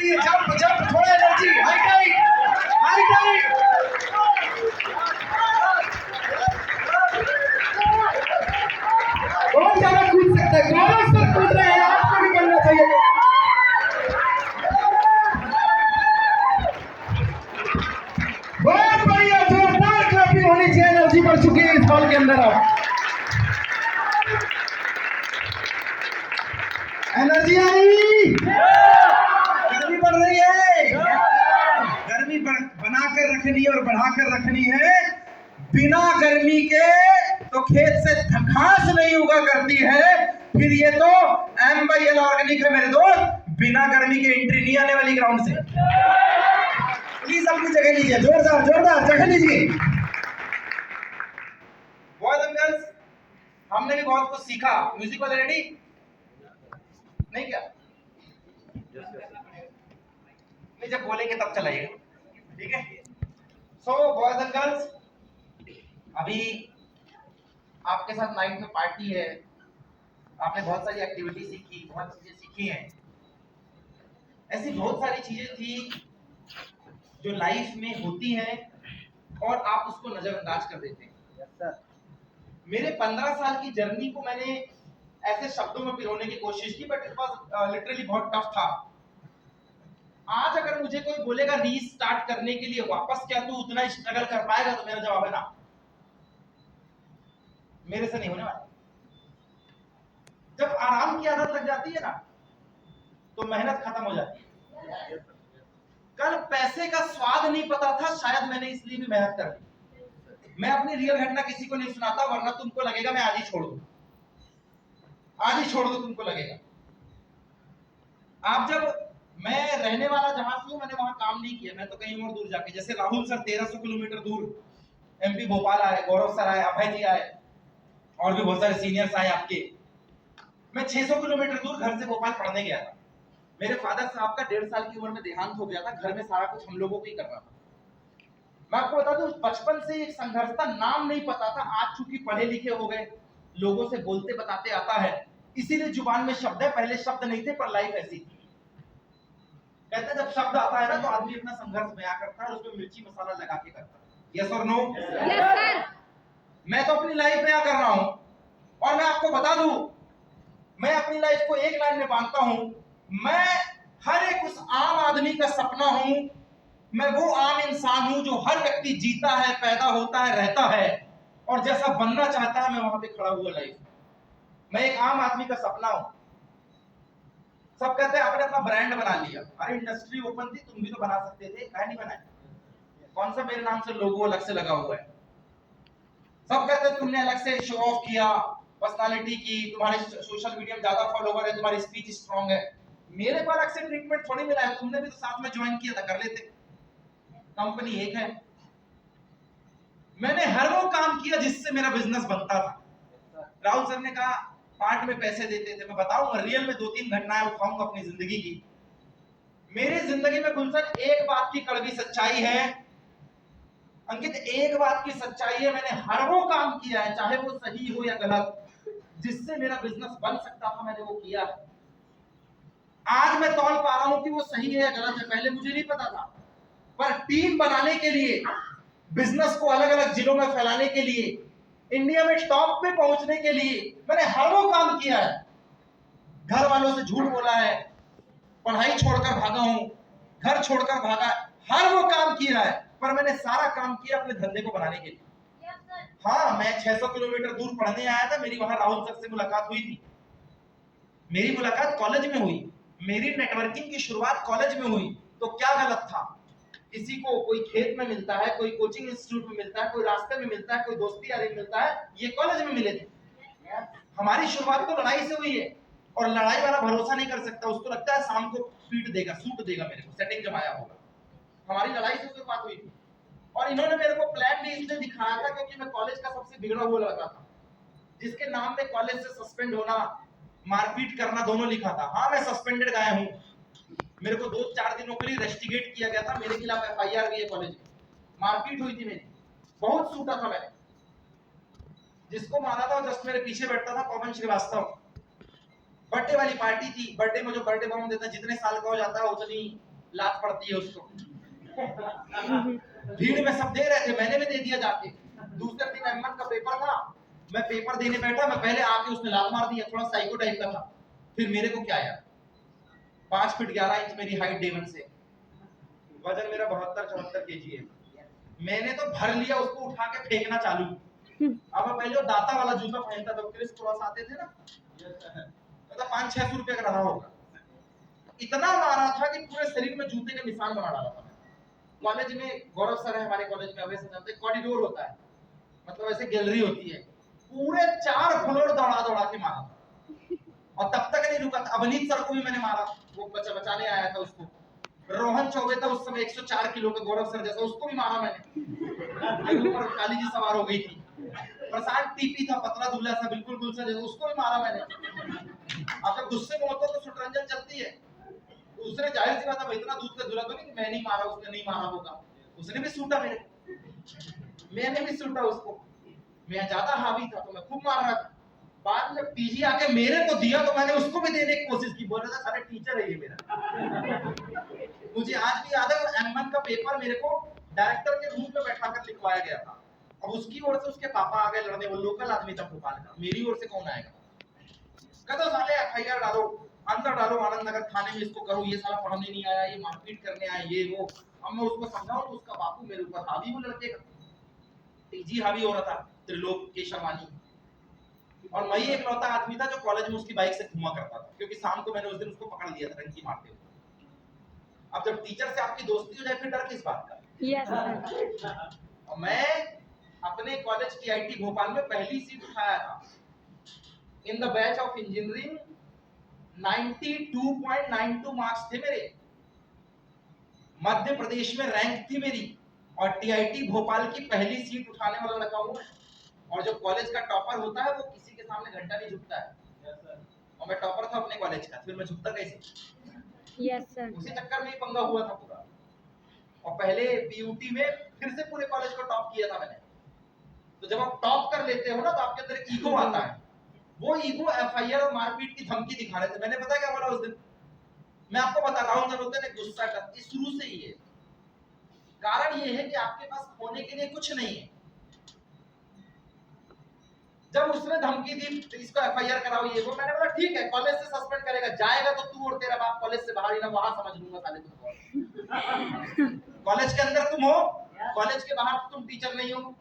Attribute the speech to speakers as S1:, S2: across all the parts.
S1: Energy, jump jump, थोड़ा energy, high tight, high tight. बहुत ज्यादा कूद सकते हैं, गौरव सर कूद रहे हैं, आपको भी करना चाहिए। बहुत बढ़िया, जोरदार क्लैपिंग होनी चाहिए, एनर्जी बढ़ चुकी है इस हॉल के अंदर। अब एनर्जी आई, गर्मी बढ़ रही है, गर्मी बनाकर रखनी है और बढ़ाकर रखनी है। बिना गर्मी के तो खेत से घास नहीं उगा करती है, फिर ये तो MYL ऑर्गेनिक है मेरे दोस्त, बिना गर्मी के एंट्री नहीं आने वाली ग्राउंड से। प्लीज अपनी जगह लीजिए, जोरदार जोरदार जगह लीजिए। बॉयज एंड गर्ल्स, हमने भी बहुत कुछ सीखा। म्यूजिक वाले रेडी? नहीं क्या? नहीं, जब बोलेंगे तब चलाइएगा, ठीक है? सो बॉयज एंड गर्ल्स, अभी आपके साथ नाइट में पार्टी है, आपने बहुत सारी एक्टिविटी सीखी, बहुत चीजें सीखी हैं। ऐसी बहुत सारी चीजें थी जो लाइफ में होती हैं और आप उसको नजरअंदाज कर देते हैं। मेरे 15 साल की जर्नी को मैंने ऐसे शब्दों में पिरोने की कोशिश की, बट इट वाज लिटरली बहुत टफ था। आज अगर मुझे कोई बोलेगा रीस्टार्ट करने के लिए वापस, क्या तू उतना स्ट्रगल कर पाएगा, तो मेरा जवाब है ना, मेरे से नहीं होने वाला। जब आराम की आदत लग जाती है ना, तो मेहनत खत्म हो जाती है। कल पैसे का स्वाद नहीं पता था, शायद मैंने इसलिए भी मेहनत कर दी। मैं अपनी रियल घटना किसी को नहीं सुनाता, वरना तुमको लगेगा मैं आज ही छोड़ दूं, आज ही छोड़ दूं, तुमको लगेगा। आप जब, मैं रहने वाला जहां से हूं, मैंने वहां काम नहीं किया, मैं तो कहीं और दूर जाके, जैसे राहुल सर 1300 किलोमीटर दूर MP भोपाल आए, गौरव सर आए, अभय जी आए, और भी बहुत सारे सीनियर्स आए आपके। मैं 600 किलोमीटर दूर घर से भोपाल पढ़ने गया था। मेरे फादर साहब का 1.5 साल की उम्र में देहांत हो गया था, घर में सारा कुछ हम लोगों को ही करना था। मैं आपको बता दूं, बचपन से एक संघर्ष था, नाम नहीं पता था। आज चूंकि पढ़े लिखे हो गए, लोगों से बोलते बताते आता है, इसीलिए जुबान में शब्द है। पहले शब्द नहीं थे, पर लाइफ ऐसी थी। कहते हैं जब शब्द आता है ना, तो आदमी अपना संघर्ष बयां करता है और उसमें मिर्ची मसाला लगा के करता है। यस और नो? Yes sir. मैं तो अपनी लाइफ बयां कर रहा हूं, और मैं आपको बता दूं, मैं अपनी लाइफ को एक लाइन में बांधता हूं, मैं हर एक उस आम आदमी का सपना हूं। मैं वो आम इंसान हूं जो हर व्यक्ति जीता है, पैदा होता है, रहता है, और जैसा बनना चाहता है, मैं वहां पे खड़ा हुआ लाइफ। मैं एक आम आदमी का सपना हूं। सब कहते हैं आपने अपना ब्रांड बना लिया। अरे इंडस्ट्री ओपन थी, तुम भी तो बना सकते थे, काहे नहीं बनाए? कौन सा मेरे नाम से लोगो अलग से लगा हुआ है? सब कहते हैं तुमने अलग से शो ऑफ किया, पर्सनालिटी की, तुम्हारे सोशल मीडिया में ज्यादा फॉलोवर है, तुम्हारी स्पीच स्ट्रांग है। मेरे को अलग से ट्रीटमेंट थोड़ी मिला है, तुमने भी तो साथ में ज्वाइन किया था, कर लेते। कंपनी एक है। मैंने हर वो काम किया जिससे मेरा बिजनेस बनता था। राहुल सर ने कहा पार्ट में पैसे देते थे, मैं बताऊंगा रियल में 2-3 घटनाएं उठाऊंगा अपनी जिंदगी की। मेरी जिंदगी में गुलशन एक बात की कड़वी सच्चाई है अंकित, एक बात की सच्चाई है, मैंने हर वो काम किया है, चाहे वो सही हो या गलत, जिससे मेरा बिजनेस बन सकता था, मैंने वो किया है। आज मैं तौल पा रहा हूं कि वो सही है या गलत है, पहले मुझे नहीं पता था। पर टीम बनाने के लिए, बिजनेस को अलग अलग जिलों में फैलाने के लिए, इंडिया में टॉप पे पहुंचने के लिए मैंने हर वो काम किया है। घर वालों से झूठ बोला है, पढ़ाई छोड़कर भागा हूं, घर छोड़कर भागा, हर वो काम किया है, पर मैंने सारा काम किया अपने धंधे को बनाने के लिए। हाँ, मैं 600 किलोमीटर दूर पढ़ने आया था, मेरी वहां राहुल सर से मुलाकात हुई थी। मेरी मुलाकात कॉलेज में हुई, मेरी नेटवर्किंग की शुरुआत कॉलेज में हुई। तो क्या गलत था? किसी को कोई खेत में मिलता है, कोई कोचिंग इंस्टीट्यूट में मिलता है, कोई रास्ते में मिलता है, कोई दोस्ती यारी में मिलता है, ये कॉलेज में मिले थे। हमारी शुरुआत तो लड़ाई से हुई है, और लड़ाई वाला भरोसा नहीं कर सकता, उसको लगता है शाम को फीट देगा, सूट देगा, मेरे को सेटिंग जब आया होगा। हमारी लड़ाई से शुरुआत हुई थी, और इन्होंने मेरे को प्लान भी इसलिए दिखाया था क्योंकि मैं कॉलेज का सबसे बिगड़ा हुआ लड़का था, जिसके नाम में कॉलेज से सस्पेंड होना, मारपीट करना दोनों लिखा था। हाँ, मैं सस्पेंडेड गाया हूँ, मेरे को 2-4 दिनों के लिए रेस्टिगेट किया गया था, मेरे खिलाफ FIR भी है कॉलेज में, मारपीट हुई थी मेरी, बहुत सूटा था मैंने। जिसको मारा था जस्ट मेरे पीछे बैठता था, पवन श्रीवास्तव। बर्थडे वाली पार्टी थी, बर्थडे में जो बर्थडे बम देता है, जितने साल का हो जाता है उतनी लात पड़ती है उसको। भीड़ में सब दे रहे थे, मैंने भी दे दिया जाके। दूसरे दिन M1 का पेपर था, मैं पेपर देने बैठा, मैं पहले आके उसने लात मार दिया, थोड़ा साइको टाइप का था। फिर मेरे को क्या यार, 5 फीट 11 इंच मेरी हाइट D1 से, वजन मेरा 72-74 केजी है। मैंने तो भर लिया उसको, उठा के फेंकना चालू। अब मैं पहले वो दाता वाला जूता पहनता था, क्रिस क्रॉस आते थे ना, मतलब 500-600 रुपए का रहा होगा। इतना मारा था कि पूरे शरीर में जूते के निशान बना डाला था। कॉलेज में गौरव सर है हमारे कॉलेज में, अवैसे जानते हैं, कॉरिडोर होता है, मतलब ऐसे गैलरी होती है, पूरे 4 फ्लोर दौड़ा दौड़ा के मारा था। और तब तक नहीं रुका था, अवनीत सर को भी मैंने मारा, वो बचाने आया था उसको। रोहन चौबे था उस समय 104 किलो का, गौरव सर जैसा, उसको भी मारा मैंने। ऊपर काली जी सवार हो गई थी। प्रशांत टीपी था, पतला दुबला सा, बिल्कुल गुलसा जैसा, उसको भी मारा मैंने। अब जब गुस्से में होता तो शुटरंजन चलती है, उसने जाहिर सी बात है, इतना दूध का धुला तो नहीं कि मैं नहीं मारा, उसने नहीं मारा होगा, उसने भी सूटा मेरे, मैंने भी सूटा उसको। मैं ज्यादा हावी था तो मैं खूब मार रहा था। बाद में पीजी आके मेरे को दिया तो मैंने उसको भी देने की कोशिश की, बोल रहा था सारे टीचर है ये मेरा। मुझे आज भी याद है M1 का पेपर मेरे को डायरेक्टर के रूम में बैठा कर लिखवाया गया था। अब उसकी ओर से उसके पापा आ गए लड़ने, वो लोकल आदमी था भोपाल का, मेरी ओर से कौन आएगा। कहता साले FIR डालो, अंदर डालो आनंद नगर थाने में, इसको करो, ये साला पढ़ने नहीं आया, ये मारपीट करने आया, ये वो। अब मैं उसको समझाऊं तो उसका बापू मेरे ऊपर हावी, वो लड़के का पीजी हावी हो रहा था, त्रिलोक केशवानी। और मैं ही एकलौता आदमी था जो कॉलेज में उसकी बाइक से घुमा करता था, क्योंकि शाम को मैंने उस दिन उसको पकड़ लिया था रंगी मारते हुए। अब जब टीचर से आपकी दोस्ती हो जाए फिर डर किस बात का।
S2: यस
S1: और मैं अपने कॉलेज TIT भोपाल में पहली सीट उठाया था in the batch of engineering. 92.92 marks थे मेरे, मध्य प्रदेश में रैंक थी मेरी, और TIT भोपाल की पहली सीट उठाने वाला लड़का हूं। और जो कॉलेज का टॉपर होता है वो किसी के सामने घंटा नहीं झुकता है। और मैं टॉपर था अपने कॉलेज का, फिर मैं झुकता कैसे?
S2: Yes sir.
S1: उसी चक्कर में ही पंगा हुआ था पूरा। और पहले PUT में फिर से पूरे कॉलेज को टॉप किया था मैंने। तो जब आप टॉप कर लेते हो ना तो आपके अंदर एक ईगो आता है, वो ईगो FIR और मारपीट की धमकी दिखा रहे थे। मैंने पता क्या बोला उस दिन, मैं आपको बता रहा हूं, जब होते हैं गुस्सा करते शुरू से ही है। कारण ये है कि आपके पास खोने के लिए कुछ नहीं है। जब उसने धमकी दी तो इसको FIR कराओ, ये वो, मैंने बोला ठीक है, कॉलेज से सस्पेंड करेगा, जाएगा तो तू और तेरा बाप कॉलेज से बाहर ही ना, वहां समझ लूंगा साले तुमको। कॉलेज के अंदर तुम हो, कॉलेज के बाहर तुम टीचर नहीं हो।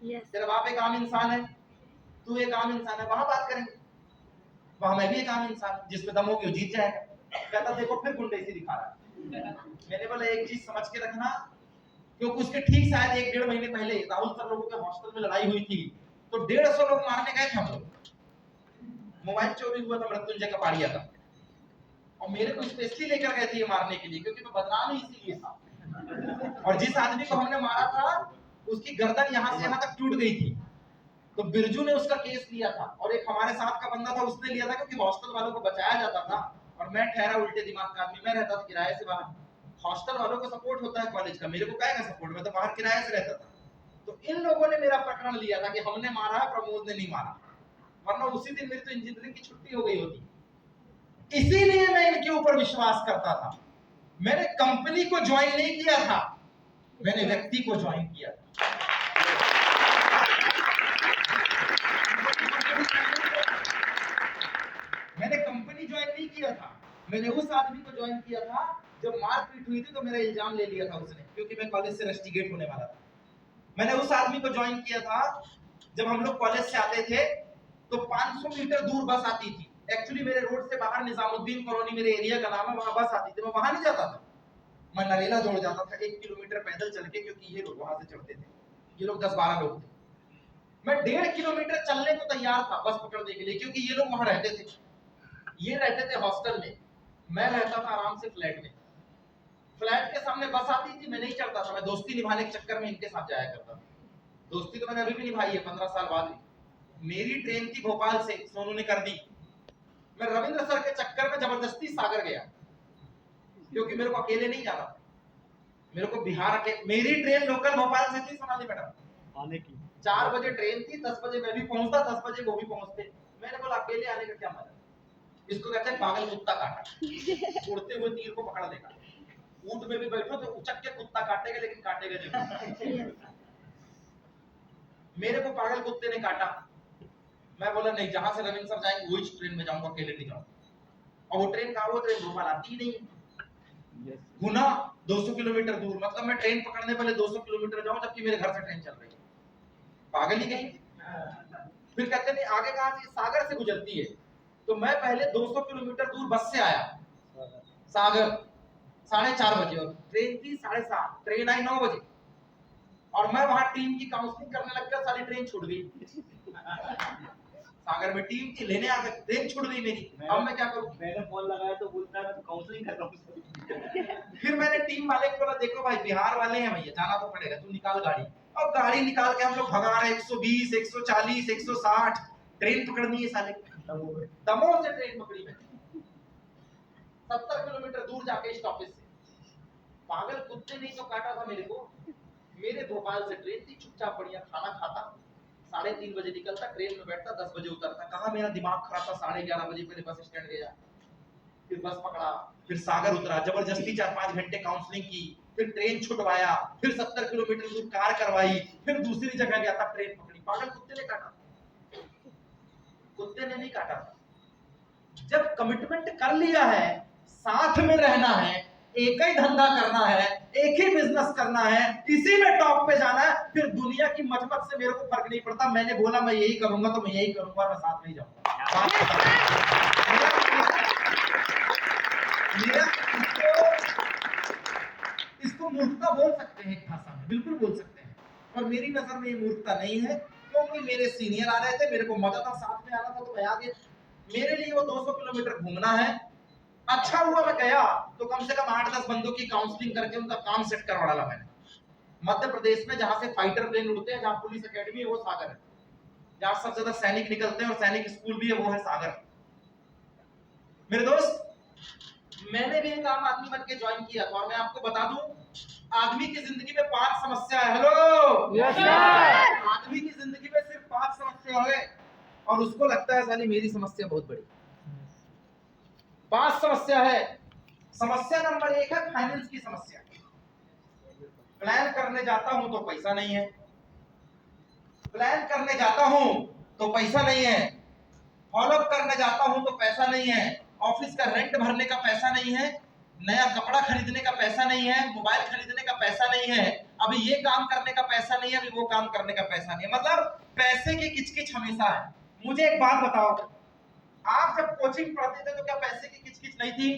S1: तेरा बाप एक आम इंसान है, तू एक आम इंसान है, वहां बात करेंगे। वहां मैं भी एक आम इंसान, जिसमें दम होगी वो जीत जाएगा। कहता देखो फिर गुंडे दिखा रहा है। मैंने बोला एक चीज समझ के रखना, क्योंकि उसके ठीक शायद 1-1.5 महीने पहले राहुल सर लोगों के हॉस्टल में लड़ाई हुई थी, तो 150 लोग मारने गए थे हम लोग। मोबाइल चोरी हुआ था मृत्युंजय कपाड़िया का, और मेरे को स्पेशली लेकर गए थे ये मारने के लिए, क्योंकि मैं बदनाम ही इसीलिए था। और जिस आदमी को हमने मारा था उसकी गर्दन यहाँ से यहाँ तक टूट गई थी, तो बिरजू ने उसका केस लिया था। और एक हमारे साथ का बंदा था, उसने लिया था, क्योंकि हॉस्टल वालों को बचाया जाता था। और मैं ठहरा उल्टे दिमाग का आदमी, मैं रहता था किराए से बाहर। हॉस्टल वालों को सपोर्ट होता है कॉलेज का, मेरे को क्या सपोर्ट, मैं तो बाहर किराए से रहता था। तो इन लोगों ने मेरा प्रकरण लिया था कि हमने मारा है, प्रमोद ने नहीं मारा, वरना उसी दिन मेरी तो इंजीनियरिंग की छुट्टी हो गई होती। इसीलिए मैं इनके ऊपर विश्वास करता था। मैंने कंपनी को ज्वाइन नहीं किया था, मैंने व्यक्ति को ज्वाइन किया था। मैंने कंपनी ज्वाइन नहीं किया था, मैंने उस आदमी को ज्वाइन किया था। जब मारपीट हुई थी तो मेरा इल्जाम ले लिया था उसने, क्योंकि मैं कॉलेज से रस्टिकेट होने वाला था। मैंने उस आदमी को ज्वाइन किया था जब हम लोग कॉलेज से आते थे तो 500 मीटर दूर बस आती थी। एक्चुअली मेरे रोड से बाहर निजामुद्दीन कॉलोनी मेरे एरिया का नाम है, वहां बस आती थी, मैं वहां नहीं जाता था, मैं नरेला दौड़ जाता था 1 किलोमीटर पैदल चल के, क्योंकि ये लोग वहां से चढ़ते थे, ये लोग 10-12 लोग थे। मैं 1.5 किलोमीटर चलने को तैयार था बस पकड़ने के लिए, क्योंकि ये लोग वहां रहते थे, ये रहते थे हॉस्टल में, मैं रहता था आराम से फ्लैट में। फ्लैट के सामने बस आती थी, मैं नहीं चढ़ता था, मैं दोस्ती निभाने के चक्कर में इनके साथ जाया करता था। दोस्ती तो मैंने अभी भी निभाई है 15 साल बाद भी। मेरी ट्रेन थी भोपाल से, सोनू ने कर दी, मैं रविंद्र सर के चक्कर में जबरदस्ती सागर गया, क्योंकि मेरे को अकेले नहीं जाना, मेरे को बिहार के, मेरी ट्रेन लोकल भोपाल से थी सोनाली मैडम आने की, 4 बजे ट्रेन थी, 10 बजे मैं भी पहुंचता, 10 बजे वो भी पहुंचते। मैंने बोला अकेले आने का क्या मजा, इसको कहते हैं पागल कुत्ता काटा, उड़ते हुए तीर को पकड़ लेगा। में भी बैठो तो उचक के कुत्ता काटेगा, लेकिन काटेगा जरूर।
S2: Yes.
S1: मेरे को पागल कुत्ते ने काटा, मैं बोला नहीं, जहां से रविंद्र सर जाएंगे वही ट्रेन में जाऊंगा, अकेले नहीं जाऊंगा। और वो ट्रेन कहाँ, वो ट्रेन भोपाल आती ही नहीं। गुना 200 किलोमीटर दूर, मतलब मैं ट्रेन पकड़ने पहले 200 किलोमीटर जाऊं, जबकि मेरे घर से ट्रेन चल रही है। पागल ही गई। फिर कहते नहीं आगे कहां से, सागर से गुजरती है। तो मैं पहले 200 किलोमीटर दूर बस से आया सागर 4:30 बजे, और ट्रेन थी 7:30, ट्रेन आई 9 बजे, और मैं वहां टीम की काउंसलिंग करने लग गया, सारी ट्रेन छूट गई। सागर में टीम थी, लेने आ गए, ट्रेन छूट गई मेरी। अब मैं क्या करूं?
S3: मैंने फोन लगाया तो बोलता है मैं काउंसलिंग कर रहा हूं।
S1: फिर मैंने टीम वाले को बोला, देखो भाई बिहार वाले हैं भैया, जाना तो पड़ेगा, तू निकाल गाड़ी। और गाड़ी निकाल के हम लोग भगा रहे 120, 140, 160, ट्रेन पकड़नी है साले। दमोह से ट्रेन पकड़ी मैंने 70 किलोमीटर दूर जाके स्टॉपेज से। पागल कुत्ते नहीं तो काटा था मेरे को। मेरे भोपाल से ट्रेन थी, चुपचाप बढ़िया खाना खाता, 3:30 बजे निकलता, ट्रेन में बैठता, 10 बजे उतरता। कहाँ मेरा दिमाग खराब था, 11:30 बजे पहले बस स्टैंड गया, फिर बस पकड़ा, फिर सागर उतरा, जबरदस्ती 4-5 घंटे काउंसलिंग की, फिर ट्रेन छुटवाया, फिर 70 किलोमीटर दूर कार करवाई, फिर दूसरी जगह गया था, ट्रेन पकड़ी। पागल कुत्ते ने काटा, कुत्ते ने नहीं काटा। जब कमिटमेंट कर लिया है, साथ में रहना है, एक ही धंधा करना है, एक ही बिजनेस करना है, इसी में टॉप पे जाना है, फिर दुनिया की मचमच से मेरे को फर्क नहीं पड़ता। मैंने बोला मैं यही करूंगा तो मैं यही करूंगा, मैं साथ में ही जाऊंगा। इसको मूर्खता बोल सकते हैं, एक भाषा में बिल्कुल बोल सकते हैं, और मेरी नजर में ये मूर्खता नहीं है, क्योंकि मेरे सीनियर आ रहे थे, मेरे को मजा था, साथ में आना था, तो मैं आ गया। मेरे लिए वो 200 किलोमीटर घूमना है। अच्छा हुआ मैं गया तो कम से कम 8-10 बंदों की काउंसलिंग करके उनका काम सेट करवा डाला मैंने। मध्य प्रदेश में जहां से फाइटर प्लेन उड़ते हैं, जहां पुलिस एकेडमी है वो सागर है, जहां सबसे ज्यादा सैनिक निकलते हैं और सैनिक स्कूल भी है वो है सागर। मेरे दोस्त, मैंने भी एक आम आदमी बन के ज्वाइन किया था, और मैं आपको बता दूं, आदमी की जिंदगी में 5 समस्या है। Hello
S2: Yes, sir.
S1: आदमी की जिंदगी में सिर्फ 5 समस्या है, और उसको लगता है साली मेरी समस्या बहुत बड़ी। 5 समस्या है। समस्या नंबर 1 है फाइनेंस की समस्या। प्लान करने जाता हूं तो पैसा नहीं है, प्लान करने जाता हूं तो पैसा नहीं है, फॉलोअप करने जाता हूं तो पैसा नहीं है, ऑफिस का रेंट भरने का पैसा नहीं है, नया कपड़ा खरीदने का पैसा नहीं है, मोबाइल खरीदने का पैसा नहीं है, अभी ये काम करने का पैसा नहीं है, अभी वो काम करने का पैसा नहीं है। मतलब पैसे की किचकिच हमेशा है। मुझे एक बात बताओ, आप जब कोचिंग पढ़ते थे तो क्या पैसे की किचकिच नहीं थी?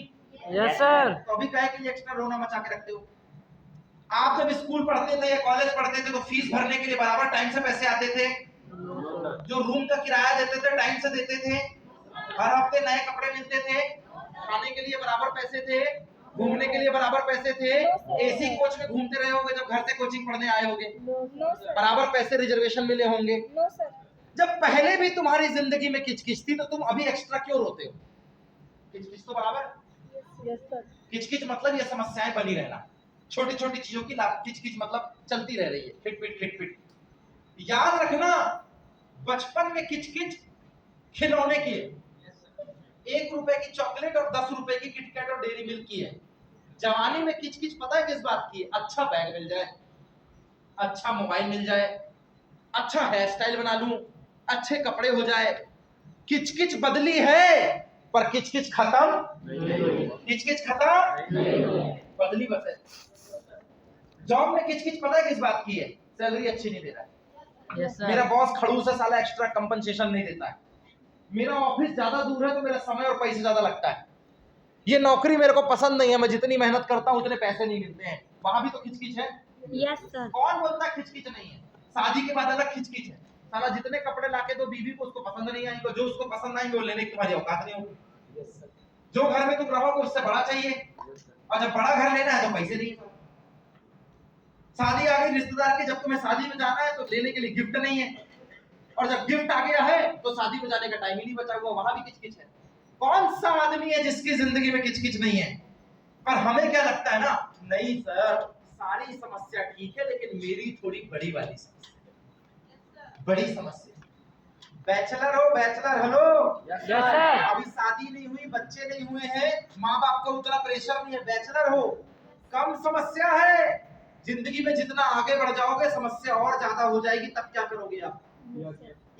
S2: Yes, sir.
S1: तो अभी कहे कि एक्स्ट्रा रोना मचा के रखते हो। आप जब स्कूल पढ़ते थे या कॉलेज पढ़ते थे तो फीस भरने के लिए बराबर टाइम से पैसे आते थे? जो रूम का किराया देते थे टाइम से देते थे? हर हफ्ते नए कपड़े मिलते थे? खाने के लिए बराबर पैसे थे? घूमने के लिए बराबर पैसे थे? एसी कोच में घूमते रहे होगे जब घर से कोचिंग पढ़ने आए होगे?
S2: No, sir.
S1: बराबर पैसे रिजर्वेशन मिले होंगे?
S2: No, sir.
S1: जब पहले भी तुम्हारी जिंदगी में किचकिच थी तो तुम अभी एक्स्ट्रा क्यों रोते हो? किचकिच तो बराबर।
S2: Yes, sir.
S1: किचकिच मतलब ये समस्याएं बनी रहना, छोटी छोटी चीजों की किचकिच मतलब चलती रह रही है, खिटपिट खिटपिट। याद रखना, बचपन में किचकिच खिलौने की है, 1 रुपए की चॉकलेट और 10 रुपए की किटकैट और डेयरी मिल्क की है। जवानी में किचकिच पता है किस बात की है? अच्छा बैग मिल जाए, अच्छा मोबाइल मिल जाए, अच्छा हेयर स्टाइल बना लूं, अच्छे कपड़े हो जाए। किचकिच बदली है पर किचकिच खत्म नहीं। किचकिच खत्म नहीं, बदली बस है। जॉब में किचकिच पता है किस बात की है? सैलरी अच्छी नहीं दे रहा है,
S2: Yes, sir.
S1: मेरा बॉस खड़ूस है साला, एक्स्ट्रा कंपनसेशन नहीं देता है, मेरा ऑफिस ज्यादा दूर है तो मेरा समय और पैसे ज्यादा लगता है, ये नौकरी मेरे को पसंद नहीं है, मैं जितनी मेहनत करता हूं उतने पैसे नहीं मिलते हैं। वहां भी तो खिचकिच है।
S2: Yes, sir.
S1: कौन बोलता है खिचकिच नहीं है? शादी के बाद अलग खिचकिच है, साला जितने कपड़े लाके दो बीवी को उसको पसंद नहीं आएंगे, जो उसको पसंद आएंगे वो लेने की तुम्हारी औकात नहीं होगी। जो घर में तुम रहोगे उससे बड़ा चाहिए, और जब बड़ा घर लेना है तो पैसे नहीं है। शादी आ गई रिश्तेदार की, जब तुम्हें शादी में जाना है तो लेने के लिए गिफ्ट नहीं है, और जब गिफ्ट आ गया है तो शादी में जाने का टाइम ही नहीं बचा हुआ, वहां भी किचकिच है। कौन सा आदमी है जिसकी जिंदगी में किचकिच नहीं है? पर हमें क्या लगता है ना, नहीं सर सारी समस्या ठीक है लेकिन मेरी थोड़ी बड़ी वाली समस्या, बड़ी समस्या। बैचलर हो, बैचलर, हेलो,
S2: Yes, sir.
S1: अभी शादी नहीं हुई, बच्चे नहीं हुए हैं, माँ बाप का उतना प्रेशर नहीं है, बैचलर हो, कम समस्या है। जिंदगी में जितना आगे बढ़ जाओगे समस्या और ज्यादा हो जाएगी, तब क्या करोगे आप?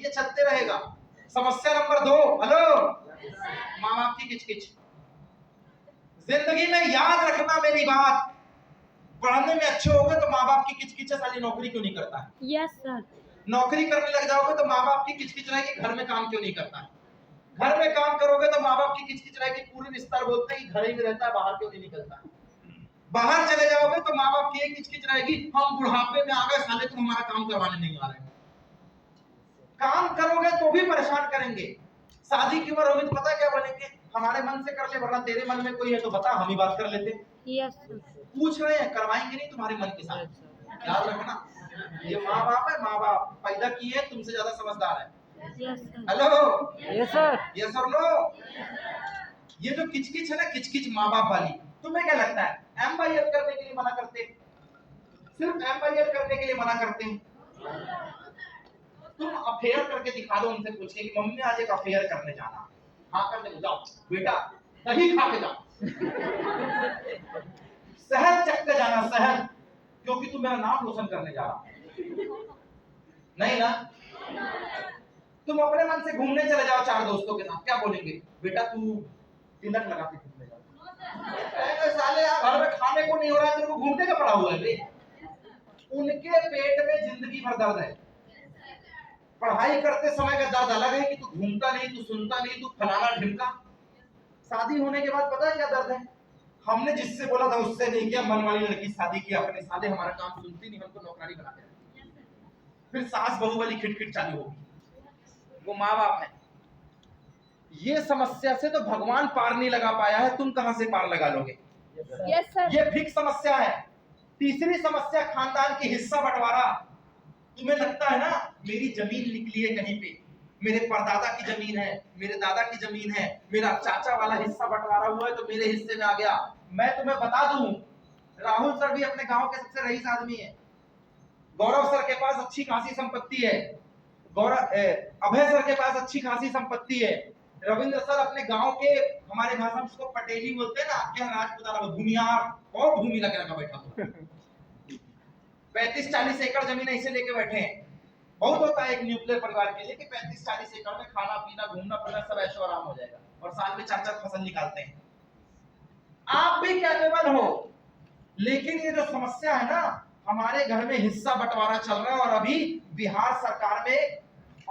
S1: ये चलते रहेगा। समस्या नंबर 2, हेलो, माँ बाप की किचकिच। जिंदगी में याद रखना मेरी बात, पढ़ने में अच्छे होगे तो माँ बाप की किचकिच, साली नौकरी क्यों नहीं करता है?
S2: Yes sir.
S1: नौकरी करने लग जाओगे तो माँ बाप की किचकिच रहेगी, घर में काम क्यों नहीं करता है? घर में काम करोगे तो माँ बाप की किचकिच रहेगी, पूरे रिश्तेदार बोलते हैं घर ही में रहता है, बाहर क्यों नहीं निकलता है? बाहर चले जाओगे तो माँ बाप की एक किचकिच रहेगी, हम बुढ़ापे में आ गए साले, तुम हमारा काम करवाने नहीं आ रहे। काम करोगे तो भी परेशान करेंगे। शादी की उम्र होगी तो पता क्या बनेंगे, हमारे मन से कर ले, वरना तेरे मन में कोई है तो बता, हम ही बात कर लेते।
S2: Yes sir.
S1: पूछ रहे हैं, करवाएंगे नहीं तुम्हारे मन के साथ, याद रखना। ये माँ बाप है, माँ बाप पैदा किए, तुमसे ज्यादा समझदार है।
S2: Yes sir.
S1: Hello,
S2: yes sir.
S1: Yes और नो। ये जो किचकिच है ना, किचकिच माँ बाप वाली, तुम्हें क्या लगता है एमवाईएल करने के लिए मना करते? सिर्फ एमवाईएल करने के लिए मना करते हैं। तुम अफेयर करके दिखा दो, उनसे पूछ के कि मम्मी आज एक अफेयर करने जाना। हाँ करने को जाओ बेटा, दही खा के जाओ, शहद चख के जाना, शहद, क्योंकि तू मेरा नाम रोशन करने जा रहा। नहीं ना? तुम अपने मन से घूमने चले जाओ 4 दोस्तों के साथ, क्या बोलेंगे? बेटा तू तिलक लगा के घूमने जा। साले यार घर में खाने को नहीं हो रहा है, तेरे को घूमने का पड़ा हुआ है बे। उनके पेट में जिंदगी भर दर्द है। पढ़ाई करते समय का दर्द अलग है कि तू घूमता नहीं, तू सुनता नहीं, तू फलाना ढिमका। शादी होने के बाद पता है क्या दर्द है? हमने जिससे बोला था उससे नहीं किया, मन वाली लड़की शादी की, अपने साले हमारा काम सुनती नहीं, हमको नौकरानी बना के। फिर सास बहू वाली खिटखिट चालू होगी, वो माँ बाप है। ये समस्या से तो भगवान पार नहीं लगा पाया है, तुम कहां से पार लगा लोगे?
S2: Yes sir.
S1: ये फिक्स समस्या है। तीसरी समस्या खानदान की हिस्सा बंटवारा। तुम्हें लगता है ना मेरी जमीन निकली है कहीं पे, मेरे परदादा की जमीन है, मेरे दादा की जमीन है, मेरा चाचा वाला हिस्सा बंटवारा हुआ है तो मेरे हिस्से में आ गया। मैं तुम्हें बता दूं, राहुल सर भी अपने गांव के सबसे रईस आदमी है। गौरव सर के पास अच्छी खासी संपत्ति है, अभय सर के पास अच्छी खासी संपत्ति है। रविंद्र सर अपने गांव के, हमारे भाषा में उसको पटेली बोलते हैं ना, क्या राजपुताना भूमियार और भूमि लगा बैठा 35-40 एकड़ जमीन ऐसे लेके बैठे हैं। बहुत होता है एक न्यूक्लियर परिवार के लिए कि 35-40 एकड़ में खाना पीना घूमना फिरना सब ऐशो आराम हो जाएगा, और साल में 4-4 फसल निकालते हैं। आप भी कैपेबल हो, लेकिन ये जो समस्या है ना, हमारे घर में हिस्सा बंटवारा चल रहा है, और अभी बिहार सरकार में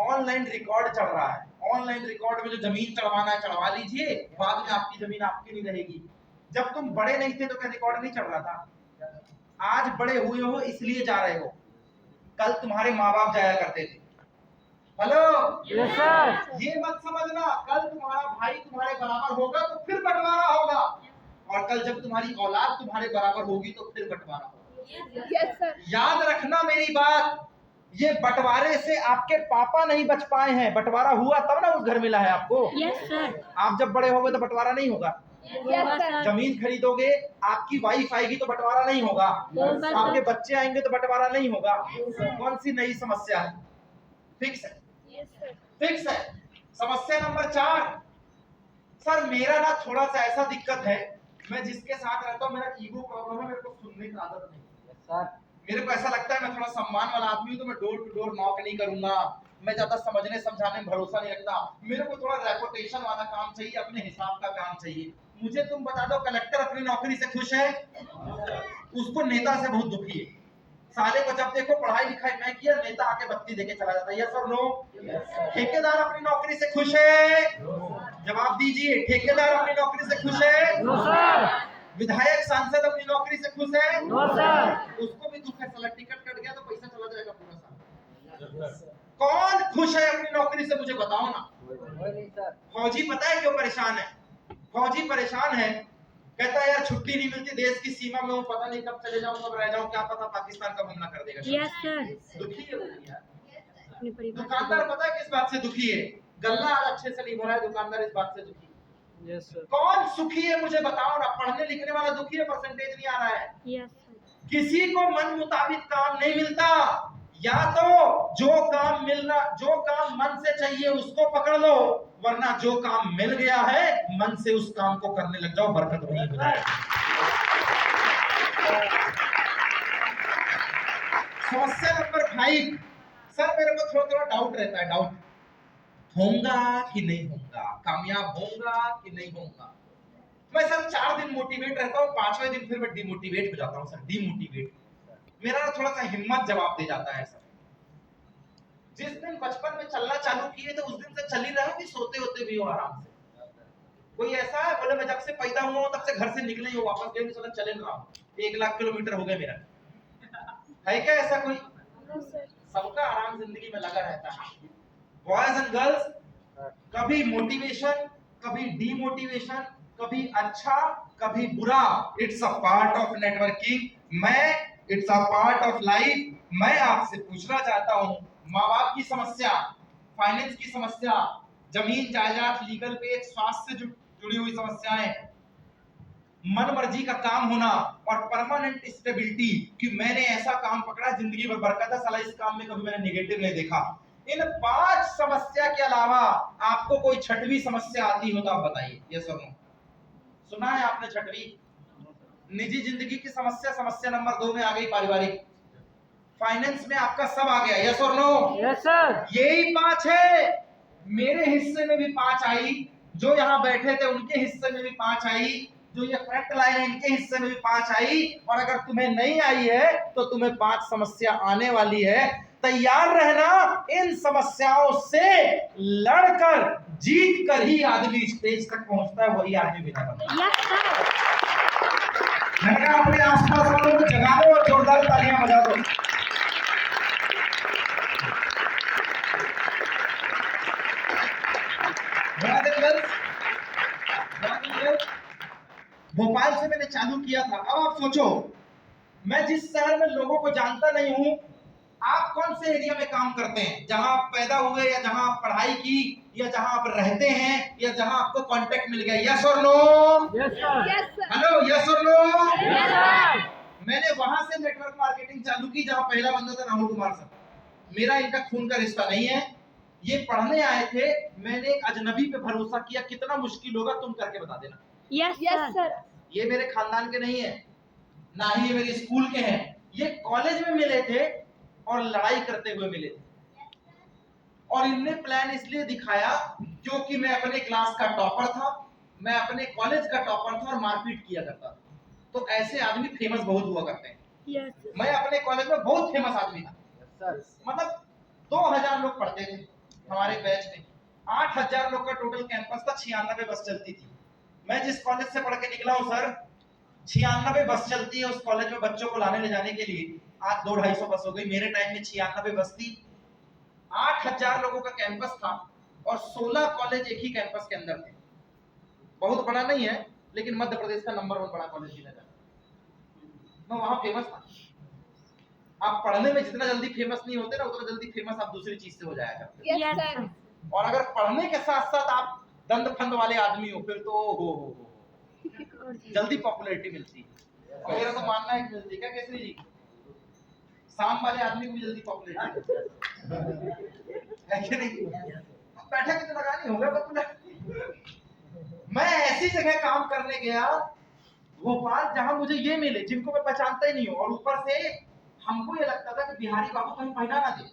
S1: ऑनलाइन रिकॉर्ड चल रहा है। ऑनलाइन रिकॉर्ड में जो जमीन चढ़वाना है चढ़वा लीजिए, बाद में आपकी जमीन आपकी नहीं रहेगी। जब तुम बड़े नहीं थे तो क्या रिकॉर्ड नहीं चल रहा था? आज बड़े हुए हो इसलिए जा रहे हो, कल तुम्हारे माँ बाप जाया करते थे। Hello,
S2: yes sir.
S1: ये मत समझना कल तुम्हारा भाई तुम्हारे बराबर होगा तो फिर बंटवारा होगा, और कल जब तुम्हारी औलाद तुम्हारे बराबर होगी तो फिर बंटवारा होगा।
S2: Yes sir.
S1: याद रखना मेरी बात, ये बंटवारे से आपके पापा नहीं बच पाए हैं, बंटवारा हुआ तब ना उस घर मिला है आपको।
S2: Yes sir.
S1: आप जब बड़े होगे तो बंटवारा नहीं होगा।
S2: Yes sir.
S1: जमीन खरीदोगे, आपकी वाइफ आएगी तो बंटवारा नहीं होगा, आपके बच्चे आएंगे तो बंटवारा नहीं होगा। कौन सी नई समस्या है? फिक्स है, फिक्स है। समस्या नंबर 4, सर मेरा ना थोड़ा सा ऐसा दिक्कत है, मैं जिसके साथ रहता हूँ मेरा ईगो प्रॉब्लम है, मेरे को सुनने की आदत नहीं। मेरे को ऐसा लगता है मैं थोड़ा सम्मान वाला आदमी हूँ तो मैं डोर टू डोर नॉक नहीं करूंगा, मैं ज्यादा समझने समझाने में भरोसा नहीं रखता, मेरे को थोड़ा रेपुटेशन वाला काम चाहिए, अपने हिसाब का काम चाहिए। मुझे तुम बता दो, कलेक्टर अपनी नौकरी से खुश है? उसको नेता से बहुत दुखी है। साले को जब देखो पढ़ाई लिखाई मैं किया, नेता आके बत्ती देके चला जाता है। यस और नो? ठेकेदार अपनी नौकरी से खुश है? जवाब दीजिए। ठेकेदार अपनी नौकरी से खुश है?
S2: No sir.
S1: विधायक सांसद अपनी नौकरी से खुश है?
S2: No sir.
S1: उसको भी दुख है, साला टिकट कट गया तो पैसा चला जाएगा पूरा साल। कौन खुश है अपनी नौकरी से, मुझे बताओ ना। फौजी पता है क्यों परेशान है? फौजी परेशान है, कहता है यार छुट्टी नहीं मिलती, देश की सीमा में हूँ, पता नहीं कब चले जाऊँ कब रह जाऊँ, क्या पता पाकिस्तान कब हमला कर देगा।
S2: Yes sir.
S1: दुखी है वो यार। दुकानदार पता है किस बात से दुखी है? गल्ला आज अच्छे से नहीं भरा है, दुकानदार इस बात से दुखी है।
S2: Yes sir.
S1: कौन सुखी है मुझे बताओ ना। पढ़ने लिखने वाला दुखी है, परसेंटेज नहीं आ रहा है।
S2: Yes sir.
S1: किसी को मन मुताबिक काम नहीं मिलता, या तो जो काम मन से चाहिए उसको पकड़ लो, वरना जो काम मिल गया है मन से उस काम को करने लग जाओ, बरकत वहीं हो जाएगी। समस्या नंबर 5, सर मेरे को थोड़ा थोड़ा डाउट रहता है, डाउट होऊंगा कि नहीं होऊंगा, कामयाब होऊंगा कि नहीं होऊंगा। मैं सर 4 दिन मोटिवेट रहता हूँ, 5वें दिन फिर मैं डिमोटिवेट हो जाता हूँ सर, डिमोटिवेट। मेरा ना थोड़ा सा हिम्मत जवाब दे जाता है सर। जिस दिन बचपन में चलना चालू किए तो उस दिन से चल ही रहा हूँ कि सोते होते भी हो आराम से। कोई ऐसा है बोले मैं जब से पैदा हुआ हूँ तब से घर से निकले ही हो, वापस गए नहीं, चले रहा हूँ, 1 लाख किलोमीटर हो गए मेरा। है क्या ऐसा कोई? सबका आराम जिंदगी में लगा रहता है। बॉयज एंड गर्ल्स, कभी मोटिवेशन, कभी डीमोटिवेशन, कभी अच्छा, कभी बुरा, it's a part of networking. It's a part of life. मैं आपसे पूछना चाहता हूँ, माँ बाप की समस्या, फाइनेंस की समस्या, जमीन जायदाद, लीगल पेज, स्वास्थ्य से जुड़ी हुई समस्याएं, मन मर्जी का काम होना और परमानेंट स्टेबिलिटी कि मैंने ऐसा काम पकड़ा जिंदगी भर बरकत है, साला इस काम में कभी मैंने नेगेटिव नहीं देखा। इन 5 समस्या के अलावा आपको कोई छठवीं समस्या आती हो तो आप बताइए। ये सुनो, सुना है आपने छठवीं? निजी जिंदगी की समस्या, समस्या नंबर 2 में आ गई पारिवारिक। फाइनेंस में आपका सब आ गया, यस और नो?
S2: Yes sir.
S1: यही 5 है। मेरे हिस्से में भी 5 आई, जो यहाँ बैठे थे उनके हिस्से में भी 5 आई, जो ये फ्रंट लाइन है इनके हिस्से में भी 5 आई, और अगर तुम्हें नहीं आई है तो तुम्हें 5 समस्या आने वाली है। तैयार रहना, इन समस्याओं से लड़कर जीत कर ही आदमी स्टेज तक पहुंचता है, वही आदमी बिना बनता है। मैंने कहा अपने आसपास वालों को जगा दो और जोरदार तालियां बजा दो। भोपाल से मैंने चालू किया था। अब आप सोचो, मैं जिस शहर में लोगों को जानता नहीं हूं, आप कौन से एरिया में काम करते हैं, जहां आप पैदा हुए या जहां आप पढ़ाई की या जहां आप रहते हैं या जहां आपको कांटेक्ट मिल गया, यस और no?
S2: Yes sir.
S1: Hello, yes और नो?
S2: Yes sir.
S1: मैंने वहां से नेटवर्क मार्केटिंग चालू की जहां पहला बंदा था राहुल कुमार सर। मेरा इनका खून का रिश्ता नहीं है, ये पढ़ने आए थे, मैंने एक अजनबी पे भरोसा किया, कितना मुश्किल होगा तुम करके बता देना।
S2: Yes sir.
S1: ये मेरे खानदान के नहीं है, ना ही ये मेरे स्कूल के हैं, ये कॉलेज में मिले थे और लड़ाई करते हुए मिले थे। और इनने प्लान इसलिए दिखाया क्योंकि मैं अपने क्लास का टॉपर था, मैं अपने कॉलेज का टॉपर था और मारपीट किया करता था। तो ऐसे आदमी फेमस बहुत हुआ करते हैं।
S2: यस।
S1: मैं अपने कॉलेज में बहुत फेमस आदमी था, मतलब 2000 लोग पढ़ते थे हमारे बैच में, 8000 लोग का टोटल कैंपस था, 96 बस चलती थी। मैं जिस कॉलेज से पढ़ के निकला हूं सर, 96 बस चलती है उस कॉलेज में बच्चों को लाने ले जाने के लिए। आज 200-250 बस हो गई, मेरे टाइम में 96 बस थी, 8000 लोगों का कैंपस था और 16 कॉलेज एक ही कैंपस के अंदर थे। बहुत बड़ा नहीं है, लेकिन मध्य प्रदेश का नंबर 1 बड़ा कॉलेज गिना जाता है। मैं वहां फेमस था। आप पढ़ने में जितना जल्दी फेमस नहीं होते ना, उतना जल्दी फेमस आप दूसरी चीज से हो जाया करते।
S2: Yes sir.
S1: और अगर पढ़ने के साथ साथ आप दंड फंद वाले आदमी हो, फिर तो हो जल्दी पॉपुलैरिटी मिलती है। और मेरा तो मानना है कि मिलती है। क्या केसरी जी, शाम वाले आदमी को भी जल्दी पॉपुलैरिटी है कि नहीं? बैठा के तो लगा नहीं होगा पॉपुलर। मैं ऐसी जगह काम करने गया भोपाल जहां मुझे ये मिले जिनको मैं पहचानता ही नहीं हूं, और ऊपर से हमको ये लगता था कि बिहारी बाबू कहीं पहना ना दे।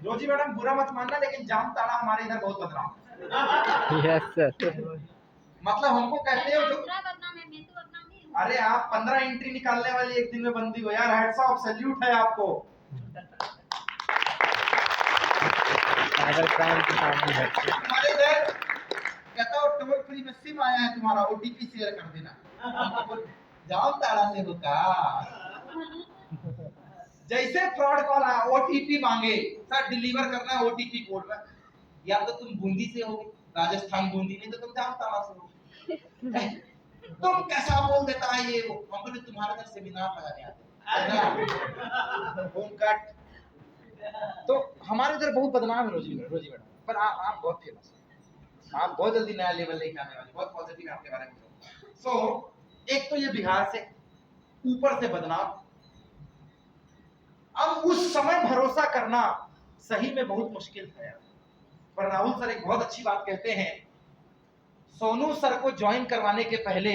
S1: रोजी मैडम बुरा मत मानना, लेकिन जाम ताड़ा हमारे इधर बहुत बदनाम है।
S2: Yes sir.
S1: मतलब हमको कहते हो जो, अरे आप 15 एंट्री निकालने वाली एक दिन में बंदी हो यार, हैट्स ऑफ, सैल्यूट है आपको। हमारे इधर कहता हो टोल फ्री में सिम आया है तुम्हारा, ओटीपी शेयर कर देना। जाम ताड़ा से होता जैसे फ्रॉड कॉल आया, ओटीपी मांगे, सर डिलीवर करना है ओटीपी कोड में, या तो तुम बूंदी से हो, राजस्थान बूंदी, नहीं तो तुम जाम ताड़ा से हो। तुम कैसा बोल देता है ये वो, हम बोले तुम्हारे इधर सेमिनार लगाने आते होम कट। तो हमारे इधर बहुत बदनाम है रोजी मैडम, पर आप बहुत फेमस हैं, आप बहुत जल्दी नया लेवल लेके आने वाले, बहुत पॉजिटिव है आपके बारे में। सो एक तो ये बिहार से, ऊपर से बदनाम। अब उस समय भरोसा करना सही में बहुत मुश्किल था यार। पर राहुल सर एक बहुत अच्छी बात कहते हैं, सोनू सर को ज्वाइन करवाने के पहले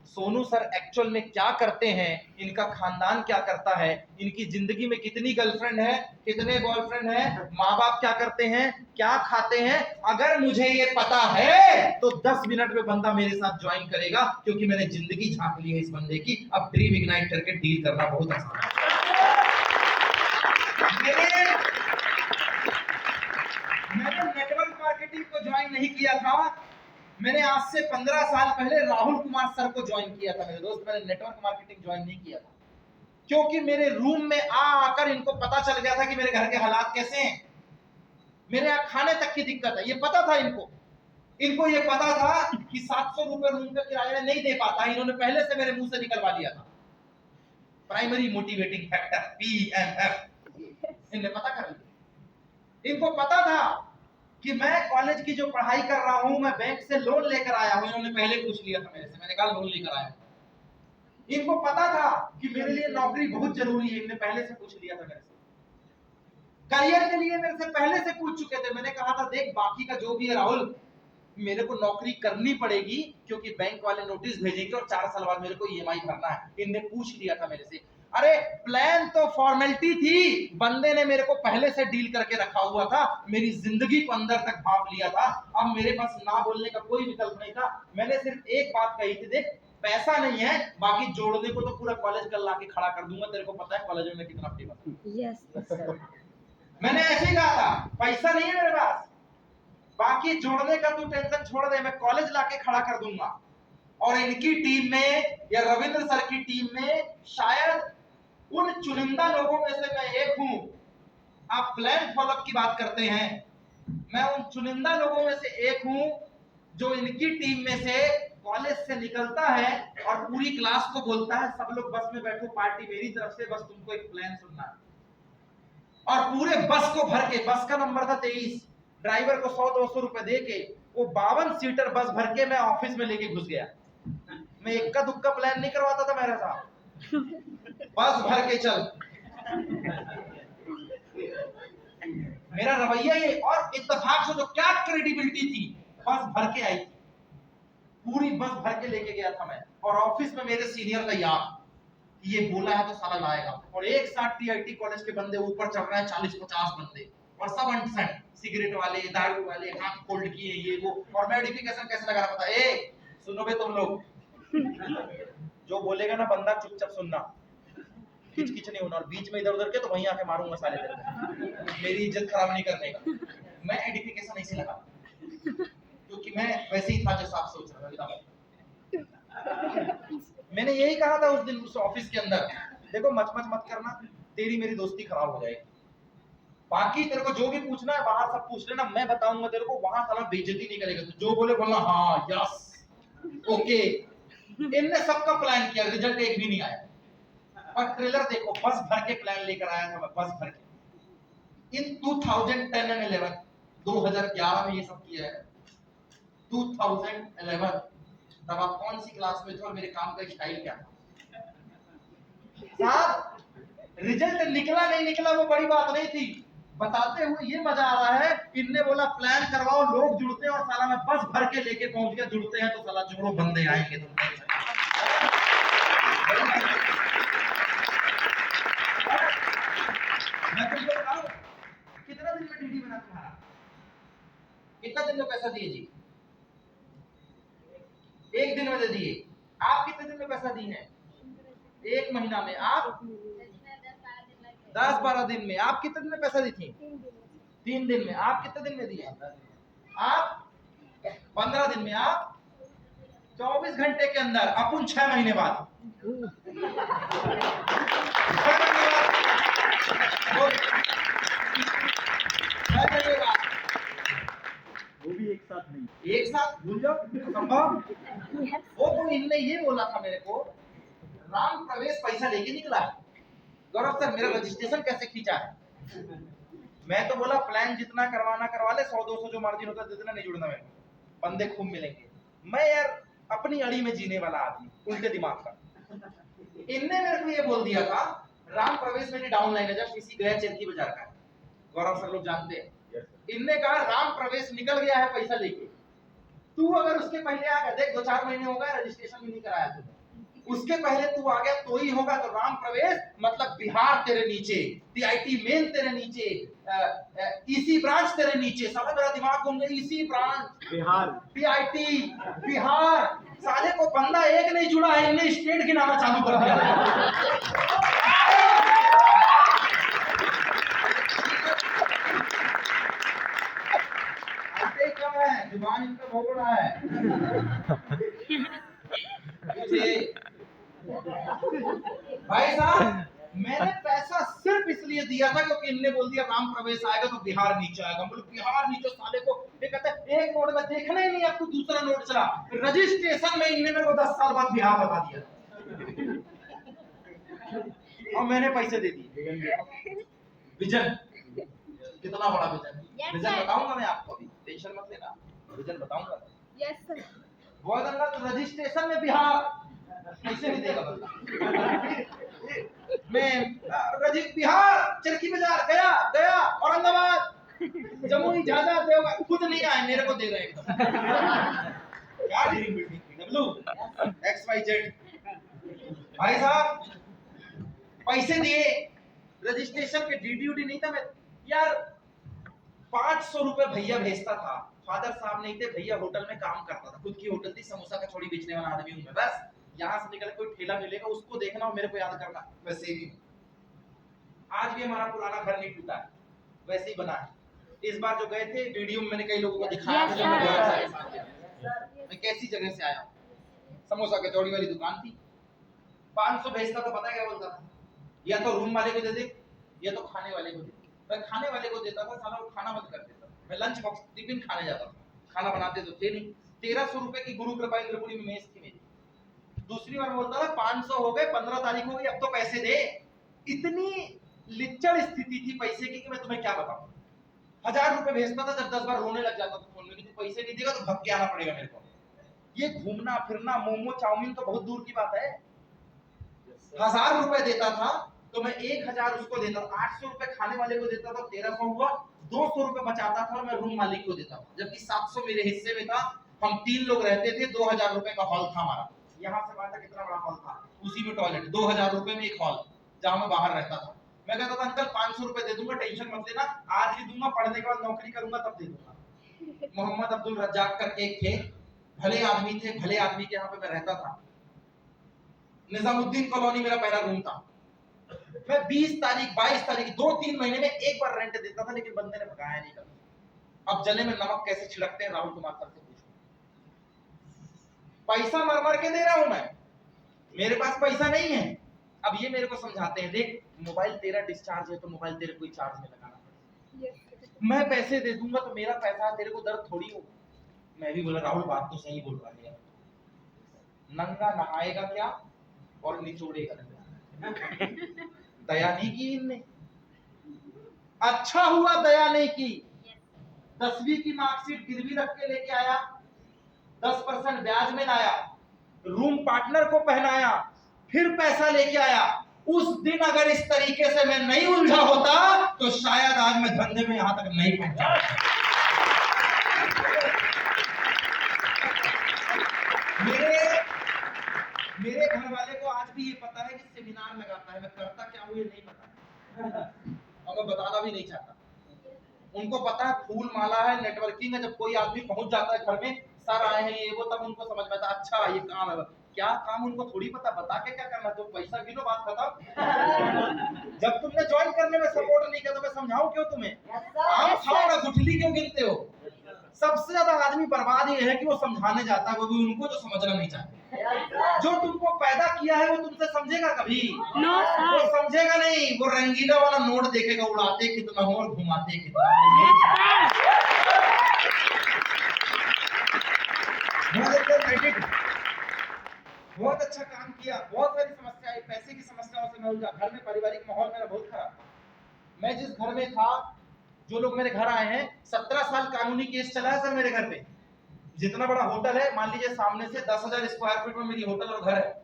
S1: सोनू सर एक्चुअल में क्या करते हैं, इनका खानदान क्या करता है, इनकी जिंदगी में कितनी गर्लफ्रेंड है, कितने बॉयफ्रेंड है, माँ बाप क्या करते हैं, क्या खाते हैं, अगर मुझे ये पता है तो 10 मिनट में बंदा मेरे साथ ज्वाइन करेगा, क्योंकि मैंने जिंदगी झांक ली है इस बंदे की। अब ड्रीम इग्नाइट करके डील करना बहुत आसान है। मैंने नेटवर्क मार्केटिंग को ज्वाइन नहीं किया था, मैंने आज से 15 साल पहले राहुल कुमार सर को ज्वाइन किया था मेरे दोस्त। मैंने नेटवर्क मार्केटिंग ज्वाइन नहीं किया था, क्योंकि मेरे रूम में आकर इनको पता चल गया था कि मेरे घर के हालात कैसे हैं, मेरे यहाँ खाने तक की दिक्कत है, ये पता था इनको ये पता था कि 700 रुपए रूम का किराया नहीं दे पाता, इन्होंने पहले से मेरे मुंह से निकलवा दिया था। प्राइमरी मोटिवेटिंग फैक्टर PMF इन्हें पता कर लिया। इनको पता था कि मैं कॉलेज की जो पढ़ाई कर रहा हूं, मैं बैंक से लोन लेकर आया हूं, इन्होंने पहले पूछ लिया था मेरे से, मैंने कहा लोन लेकर आया। इनको पता था कि मेरे लिए नौकरी बहुत जरूरी है, इन्होंने पहले से पूछ लिया था मेरे से। करियर के लिए मेरे से पहले से पूछ चुके थे, मैंने कहा था देख बाकी का जो भी है राहुल, मेरे को नौकरी करनी पड़ेगी, क्योंकि बैंक वाले नोटिस भेजेंगे और 4 साल बाद मेरे को EMI भरना है। इनने पूछ लिया था मेरे से। अरे प्लान तो फॉर्मेलिटी थी, बंदे ने मेरे को पहले से डील करके रखा हुआ था, मेरी जिंदगी को अंदर तक भाप लिया था। अब मेरे पास ना बोलने का कोई विकल्प नहीं था। मैंने सिर्फ एक बात कही थी, देख पैसा नहीं है, बाकी जोड़ने को तो पूरा कॉलेज कल लाके खड़ा कर दूंगा, तेरे को पता है कॉलेज में कितना फेमस हूं।
S2: यस
S1: मैंने ऐसे ही कहा था, पैसा नहीं है मेरे पास, बाकी जोड़ने का तू टेंशन छोड़ दे, मैं कॉलेज लाके खड़ा कर दूंगा। और इनकी टीम में या रविंद्र सर की टीम में शायद उन चुनिंदा लोगों में से मैं एक हूं। आप प्लान फॉलोअप की बात करते हैं, मैं उन चुनिंदा लोगों में से एक हूं जो इनकी टीम में से कॉलेज से निकलता है और पूरी क्लास को बोलता है सब लोग बस में बैठो, पार्टी मेरी तरफ से, बस तुमको एक प्लान सुनना है। और पूरे बस को भर के, बस का नंबर था 23, ड्राइवर को 100-200 रुपए दे के वो 52 सीटर बस भर के मैं ऑफिस में लेके घुस गया। मैं इक्का दुक्का प्लान नहीं करवाता था मेरे साथ, बस भर के चल। मेरा रवैया ये, और इत्तेफाक से तो क्या क्रेडिबिलिटी थी, बस भर के आई थी, पूरी बस भर के लेके गया था मैं। और ऑफिस में मेरे सीनियर का यार, ये बोला है तो साला लाएगा। और एक साथ TIT कॉलेज के बंदे ऊपर चढ़ रहे हैं, 40-50 बंदे, और सब अनसेंट, सिगरेट वाले, दारू वाले, हाथ फोल्ड किए, ये वो। और मैं नोटिफिकेशन कैसे लगा रहा पता, ए सुनो बे तुम लोग, जो बोलेगा ना बंदा चुपचाप सुनना, किच किच नहीं होना, और बीच में इधर उधर के तो वहीं आके मारूंगा साले तेरे को, मेरी इज्जत खराब नहीं करने का। मैं एडिफिकेशन ऐसे लगा, क्योंकि मैं वैसे ही था जैसा आप सोच रहे हो। मैंने यही कहा था उस दिन उस ऑफिस के अंदर, देखो मच मत करना, तेरी मेरी दोस्ती खराब हो जाएगी। बाकी तेरे को जो भी पूछना है बाहर सब पूछ लेना, मैं बताऊंगा तेरे को, वहां साला बेइज्जती नहीं करेगा तू, जो बोले बोलना हाँ यस ओके। इनने सबका प्लान किया, रिजल्ट एक भी नहीं आया। और ट्रेलर देखो, बस भर के प्लान लेकर आया था मैं, बस भर के। इन 2010 एंड 11, 2011 में ये सब किया है। 2011 तब आप कौन सी क्लास में थे और मेरे काम का स्टाइल क्या था? साहब रिजल्ट निकला नहीं निकला वो बड़ी बात नहीं थी, बताते हुए ये मजा आ रहा है, इनने बोला प्लान करवाओ, लोग जुड़ते हैं, और साला मैं बस भर के लेके पहुंच गया। जुड़ते हैं तो साला जोड़ो बंदे आएंगे तुम। मैं तुमको बताऊं कितना दिन में DD बना तुम्हारा? कितना दिन में पैसा दिए जी? एक दिन में दे दिए। आप कितने दिन में पैसा दिए हैं? 1 महीना में। आप 10-12 दिन में। आप कितने दिन में पैसा दी थी? 3 दिन में। आप कितने दिन में दिए? आप 15 दिन में। आप 24 घंटे के अंदर। अपन 6 महीने बाद।
S3: वो भी एक साथ नहीं,
S1: एक साथ भूल जाओ संभव। वो तो इनने ये बोला था मेरे को, राम प्रवेश पैसा लेके निकला है। गौरव सर मेरा रजिस्ट्रेशन कैसे खींचा है? मैं तो बोला प्लान जितना करवाना करवा ले, 100-200 जो मार्जिन होता है जितना नहीं जुड़ना, मैं बंदे खूब मिलेंगे। मैं यार अपनी अड़ी में जीने वाला आदमी, उल्टे दिमाग का। इनने मेरे को ये बोल दिया था, राम प्रवेश मेरी डाउनलाइन है, जब किसी गया चरखी बाजार का, गौरव सर लोग जानते हैं। इनने कहा राम प्रवेश निकल गया है पैसा लेके, तू अगर उसके पहले आ गया, देख 2-4 महीने हो गए रजिस्ट्रेशन भी नहीं कराया तूने, उसके पहले तू आ गया तो ही होगा। तो राम प्रवेश मतलब बिहार तेरे नीचे, टीआईटी मेन तेरे नीचे, ईसी ब्रांच तेरे नीचे। साला मेरा दिमाग घूम गया, EC branch
S3: Bihar
S1: TIT Bihar. साले को बंदा एक नहीं जुड़ा है, इन्हें स्टेट गिनाना चालू कर दिया। क्या है जुबान इनका बहुत बड़ा है। भाई साहब मैंने पैसा सिर्फ इसलिए दिया था क्योंकि इनने बोल दिया राम प्रवेश आएगा तो बिहार नीचे आएगा। बोले बिहार नीचे, साले को ये कहता है एक नोट में देखना ही नहीं, अब तू दूसरा नोट चला। रजिस्ट्रेशन में इनने मेरे को 10 साल बाद बिहार बता दिया और मैंने पैसे दे दिए। विजन कितना बड़ा विजन, विजन बताऊंगा मैं आपको, अभी टेंशन मत लेना, विजन बताऊंगा।
S2: Yes sir.
S1: बहुत अंदर तो रजिस्ट्रेशन में बिहार कैसे नहीं देगा बंदा। मैं बिहार चरखी बाजार गया गया औरंगाबाद जमुई झाझा देवगा, खुद नहीं आए, मेरे को दे रहे एकदम। क्या dealing building W X Y Z. भाई साहब पैसे दिए, रजिस्ट्रेशन पे ड्यूटी नहीं था। मैं यार 500 रुपए भैया भेजता था। फादर साहब नहीं थे, भैया होटल में काम करता था, खुद की होटल थी, समोसा का छोड़ी बेचने वाला आदमी हूं मैं। बस यहाँ से निकल कोई ठेला मिलेगा उसको देखना और मेरे को याद करना, वैसे ही आज भी हमारा पुराना घर नहीं टूटा है, वैसे ही बना है। इस बार जो गए थे वीडियो में मैंने कई लोगों को दिखाया था, मैं कैसी जगह से आया हूँ। समोसा कचौड़ी वाली दुकान थी, 500 भेजता तो पता है क्या बोलता था, या तो रूम वाले को दे दे या तो खाने वाले को दे। मैं खाने वाले को देता था, साला वो खाना बंद कर देता। मैं लंच बॉक्स टिफिन खाने जाता था, खाना बनाते तो थे नहीं। 1300 रुपए की गुरु कृपा इंद्रपुरी में मेस थी मेरी। दूसरी बार बोलता था 500 हो गए, 15 तारीख हो गई, अब तो पैसे दे। इतनी लिच्चड़ स्थिति थी पैसे की कि मैं तुम्हें क्या बताऊं। 1000 रुपए भेजता था, जब 10 बार रोने लग जाता था फोन में कि तू पैसे नहीं देगा तो भग के आना पड़ेगा मेरे को। ये घूमना फिरना, मोमो चाउमीन तो बहुत दूर की बात है। 1000 रुपए देता था तो मैं 1000 उसको देता था, 800 रुपए खाने वाले को देता था, 1300 हुआ, 200 रुपए बचाता था और मैं रूम मालिक को देता था, जबकि 700 मेरे हिस्से में था। हम 3 लोग रहते थे, 2000 रुपए का हॉल था हमारा। यहाँ से बाहर कितना बड़ा हॉल था, उसी में टॉयलेट, 2000 रुपए में एक हॉल जहाँ मैं बाहर रहता था। मैं कहता था अंकल 500 रुपए दे दूंगा, टेंशन मत लेना, आज ही दूंगा, पढ़ने के बाद नौकरी करूंगा तब दे दूंगा। मोहम्मद अब्दुल रज्जाक करके एक थे, भले आदमी थे, भले आदमी के यहाँ पे मैं रहता था। निजामुद्दीन कॉलोनी मेरा पहला रूम था। मैं 20 तारीख 22 तारीख 2-3 महीने में एक बार रेंट देता था, लेकिन बंदे ने भगाया नहीं कभी। अब जले में नमक कैसे छिड़कते हैं राहुल कुमार सर से पूछो। पैसा मर मर के दे रहा हूं मैं, मेरे पास पैसा नहीं है। अब ये मेरे को समझाते हैं, देख मोबाइल तेरा डिस्चार्ज है तो मोबाइल तेरे को चार्ज में लगाना पड़ेगा। मैं पैसे दे दूंगा तो मेरा पैसा, तेरे को दर्द थोड़ी होगा। मैं भी बोला राहुल बात तो सही बोल रहा है, नंगा नहाएगा क्या और निचोड़ेगा। दया नहीं की इनने, अच्छा हुआ दया नहीं की। 10वीं की मार्कशीट गिरवी रख के लेके आया, 10% ब्याज में लाया, रूम पार्टनर को पहनाया, फिर पैसा लेके आया। उस दिन अगर इस तरीके से मैं नहीं उलझा होता तो शायद आज मैं धंधे में यहां तक नहीं पहुंचा। मेरे घर वाले को आज भी ये पता है कि सेमिनार लगाता है, मैं करता क्या हूं ये नहीं पता और मैं बताना भी नहीं चाहता। उनको पता है फूल माला है, नेटवर्किंग है, जब कोई आदमी पहुंच जाता है घर में, सर आए हैं ये वो, तब उनको समझ में आता अच्छा ये काम है। क्या काम उनको थोड़ी पता, बता के क्या करना, तो पैसा गिनो बात खत्म। जब तुमने ज्वाइन करने में सपोर्ट नहीं किया तो मैं समझाऊं क्यों तुम्हें? आम खाओ ना, गुठली क्यों गिनते हो? सबसे ज्यादा आदमी बर्बाद ये है कि वो समझाने जाता है, वो भी उनको जो समझना नहीं चाहते। जो तुमको पैदा किया है वो तुमसे समझेगा कभी?
S2: No,
S1: वो समझेगा नहीं, वो रंगीला वाला नोट देखेगा, उड़ाते कितना हो और घुमाते कितना हो। बहुत अच्छा काम किया, बहुत सारी समस्या आई, पैसे की समस्याओं से मैं उलझा, घर में पारिवारिक माहौल मेरा बहुत खराब था। मैं जिस घर में था, जो लोग मेरे घर आए हैं, 17 साल कानूनी केस चला है सर मेरे घर पे। जितना बड़ा होटल है, मान लीजिए सामने से 10,000 स्क्वायर फीट में मेरी होटल और घर है।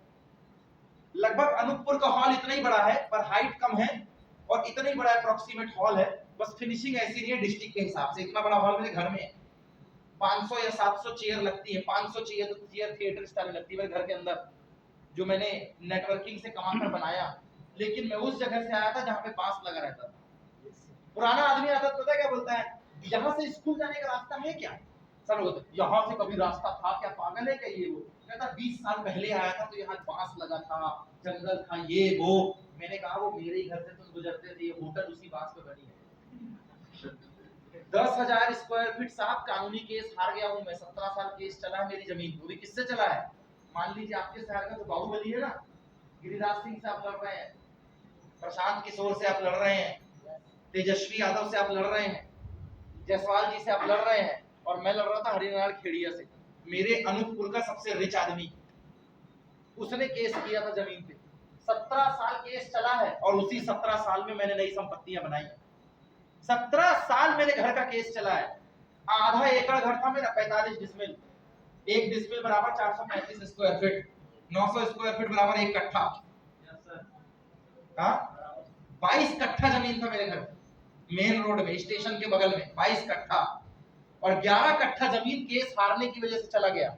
S1: लगभग अनूपपुर का हॉल इतना ही बड़ा है पर हाइट कम है, और इतना ही बड़ा अप्रोक्सीमेट हॉल है, बस फिनिशिंग ऐसी नहीं है डिस्ट्रिक्ट के हिसाब से। इतना बड़ा हॉल मेरे घर में है, 500 या 700 चेयर लगती है, 500 चेयर तो चेयर थिएटर स्टाइल लगती है मेरे घर के अंदर। जो मैंने नेटवर्किंग से कमाकर बनाया, लेकिन मैं उस जगह से आया था जहाँ पे बांस लगा रहता था। पुराना आदमी आता पता है क्या बोलता है, यहाँ से स्कूल जाने का रास्ता है क्या? सर बोलते यहाँ से कभी रास्ता था क्या, पागल है क्या ये वो? कहता 20 साल पहले आया था तो यहाँ बांस लगा था, जंगल था, ये वो। मैंने कहा वो मेरे ही घर से तुम गुजरते थे, ये होटल उसी बांस पे बनी है। 10,000 स्क्वायर फीट साहब, कानूनी केस हार गया हूं मैं। 17 साल केस चला है मेरी जमीन, वो भी किससे चला है? मान लीजिए आपके शहर का जो बाहुबली है ना, गिरिराज सिंह से आप लड़ रहे हैं, प्रशांत किशोर से आप लड़ रहे हैं, तेजस्वी यादव से आप लड़ रहे हैं, जायसवाल जी से आप लड़ रहे हैं, और मैं लड़ रहा था हरिनारायण खेड़िया से, मेरे अनूपपुर का सबसे रिच आदमी। उसने केस किया था जमीन पे, 17 साल केस चला है, और उसी 17 साल में मैंने नई संपत्तियां बनाई। 17 साल मेरे घर का केस चला है। आधा एकड़ घर था मेरा, 45 डिसमिल, 1 डिसमिल बराबर 435 स्क्वायर फीट, 900 स्क्वायर फीट बराबर 1 कट्ठा। हाँ, 22 कट्ठा जमीन था मेरे घर, मेन रोड में, स्टेशन के बगल में 22 कट्ठा, और 11 कट्ठा जमीन केस हारने की वजह से चला गया।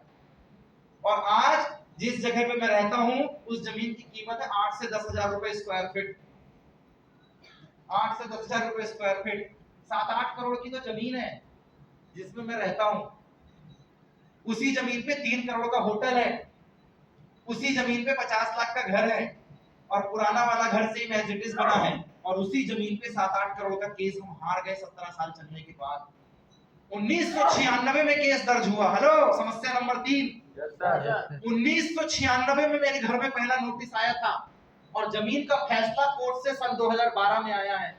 S1: और आज जिस जगह पे मैं रहता हूं उस जमीन की कीमत है 8 से 10,000 रुपए स्क्वायर फीट। 8 से 10,000 रुपए स्क्वायर फीट, 7-8 करोड़ की तो जमीन है जिसमें मैं रहता हूं। उसी जमीन पे 3 करोड़ का होटल है, उसी जमीन पे 50 लाख का घर है, और पुराना वाला घर सेम एज इट इज बना है, और उसी जमीन पे 7-8 करोड़ का केस हम हार गए 17 साल चलने के बाद। 1996 में केस दर्ज हुआ। हेलो, समस्या नंबर 3। 1996 में मेरे घर में पहला नोटिस आया था, और जमीन का फैसला कोर्ट से सन 2012 में आया है।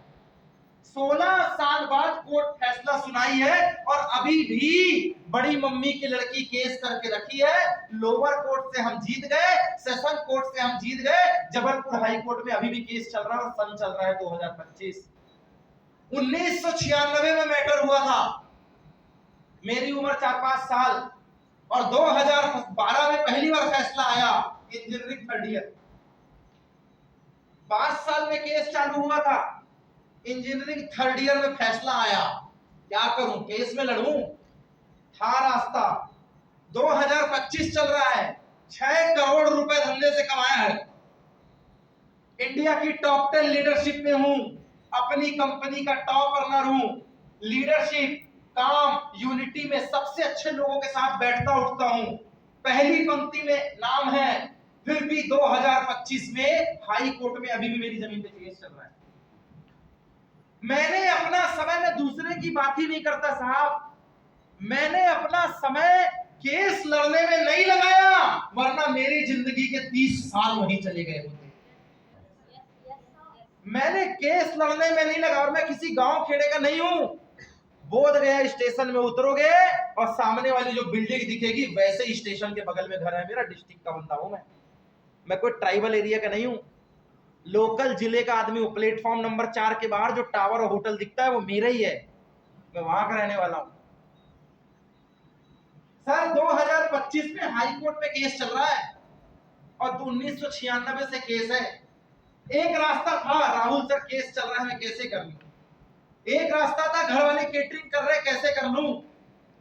S1: 16 साल बाद कोर्ट फैसला सुनाई है, और अभी भी बड़ी मम्मी की लड़की केस करके रखी है। लोअर कोर्ट से हम जीत गए, सेशन कोर्ट से हम जीत गए, जबलपुर हाई कोर्ट में अभी भी केस चल रहा है, और सन चल रहा है 2025। 1996 में मैटर हुआ था, मेरी उम्र 4-5 साल, और 2012 में पहली बार फैसला आया, इंजीनियरिंग 3rd ईयर। 5 साल में केस चालू हुआ था, इंजीनियरिंग 3rd ईयर में फैसला आया। क्या करूं, केस में लड़ूं? था रास्ता। 2025 चल रहा है, 6 करोड़ रुपए धंधे से कमाया है, इंडिया की टॉप 10 लीडरशिप में हूं, अपनी कंपनी का टॉप अर्नर हूं, लीडरशिप, काम, यूनिटी में सबसे अच्छे लोगों के साथ बैठता उठता हूं, पहली पंक्ति में नाम है, फिर भी 2025 में हाई कोर्ट में अभी भी मेरी जमीन पे केस चल रहा है। मैंने अपना समय, में दूसरे की बात ही नहीं करता साहब, मैंने अपना समय केस लड़ने में नहीं लगाया, वरना मेरी जिंदगी के 30 साल वहीं चले गए होते। मैंने केस लड़ने में नहीं लगा, और मैं किसी गांव खेड़े का नहीं हूं। बोध गया स्टेशन में उतरोगे और सामने वाली जो बिल्डिंग दिखेगी वैसे ही स्टेशन के बगल में घर है मेरा, डिस्ट्रिक्ट का बंदा हूं मैं कोई ट्राइबल एरिया का नहीं हूं, लोकल जिले का आदमी हूं। प्लेटफॉर्म नंबर 4 के बाहर जो टावर और होटल दिखता है वो मेरा ही है, मैं वहां का रहने वाला हूं। सर 2025 में हाई कोर्ट में केस चल रहा है, और 1996 से केस है। एक रास्ता था, राहुल सर केस चल रहा है, मैं कैसे कर लूं? एक रास्ता था, घर वाले केटरिंग कर रहे, कैसे कर लूं?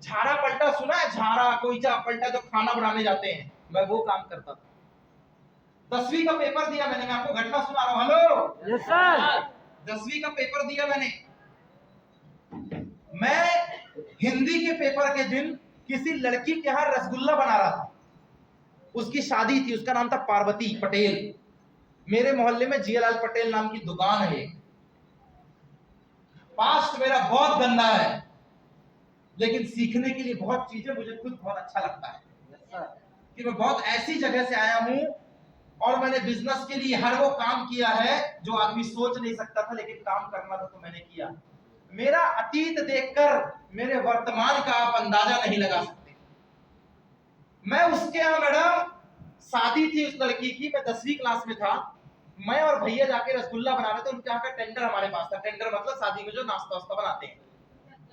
S1: झाड़ा पलटा सुना है? झाड़ा कोईचा पलटा, जो खाना बनाने जाते हैं, मैं वो काम करता था। 10वीं का पेपर दिया मैंने, मैं आपको घटना सुना रहा हूं। Hello,
S2: yes sir.
S1: 10वीं का पेपर दिया मैंने। मैं हिंदी के पेपर के दिन किसी लड़की के यहाँ रसगुल्ला बना रहा था, उसकी शादी थी, उसका नाम था पार्वती पटेल। मेरे मोहल्ले में जियालाल पटेल नाम की दुकान है। पास्ट मेरा बहुत गंदा है, लेकिन सीखने के लिए बहुत चीजें मुझे खुद बहुत अच्छा लगता है कि मैं बहुत ऐसी जगह से आया हूं, और मैंने बिजनेस के लिए हर वो काम किया है जो आदमी सोच नहीं सकता था, लेकिन काम करना था तो मैंने किया। मेरा अतीत देखकर मेरे वर्तमान का आप अंदाजा नहीं लगा सकते। मैं उसके यहाँ, मैडम शादी थी उस लड़की की, मैं 10वीं क्लास में था, मैं और भैया जाके रसगुल्ला बना रहे थे, उनके यहाँ का टेंडर हमारे पास था। टेंडर मतलब शादी में जो नाश्ता वास्ता बनाते हैं।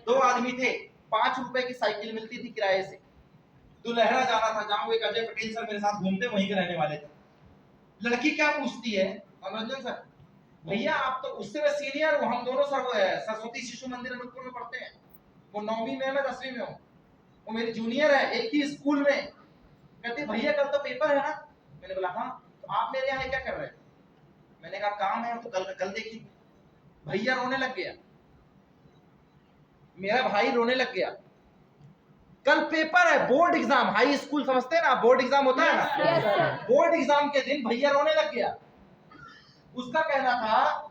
S1: 2 आदमी थे, 5 रुपए की साइकिल मिलती थी किराए से, दुलहरा जाना था, जहां वो एक अजय पटेल सर मेरे साथ घूमते, वहीं के रहने वाले थे। लड़की क्या पूछती है, मनोरंजन सर, भैया आप तो उससे मैं सीनियर हूँ, हम दोनों सर सरस्वती शिशु मंदिर अनूपपुर में पढ़ते हैं, वो 9वीं में, मैं 10वीं में हूँ, वो मेरी जूनियर है, एक ही स्कूल में। कहती भैया कल तो पेपर है ना? मैंने बोला हाँ, तो आप मेरे यहाँ क्या कर रहे हैं? मैंने कहा काम है, तो कल देखिए। भैया रोने लग गया, मेरा भाई रोने लग गया। कल पेपर है, बोर्ड एग्जाम, हाई स्कूल समझते हैं ना, बोर्ड एग्जाम होता है ना, बोर्ड एग्जाम के दिन भैया रोने लग गया। उसका कहना था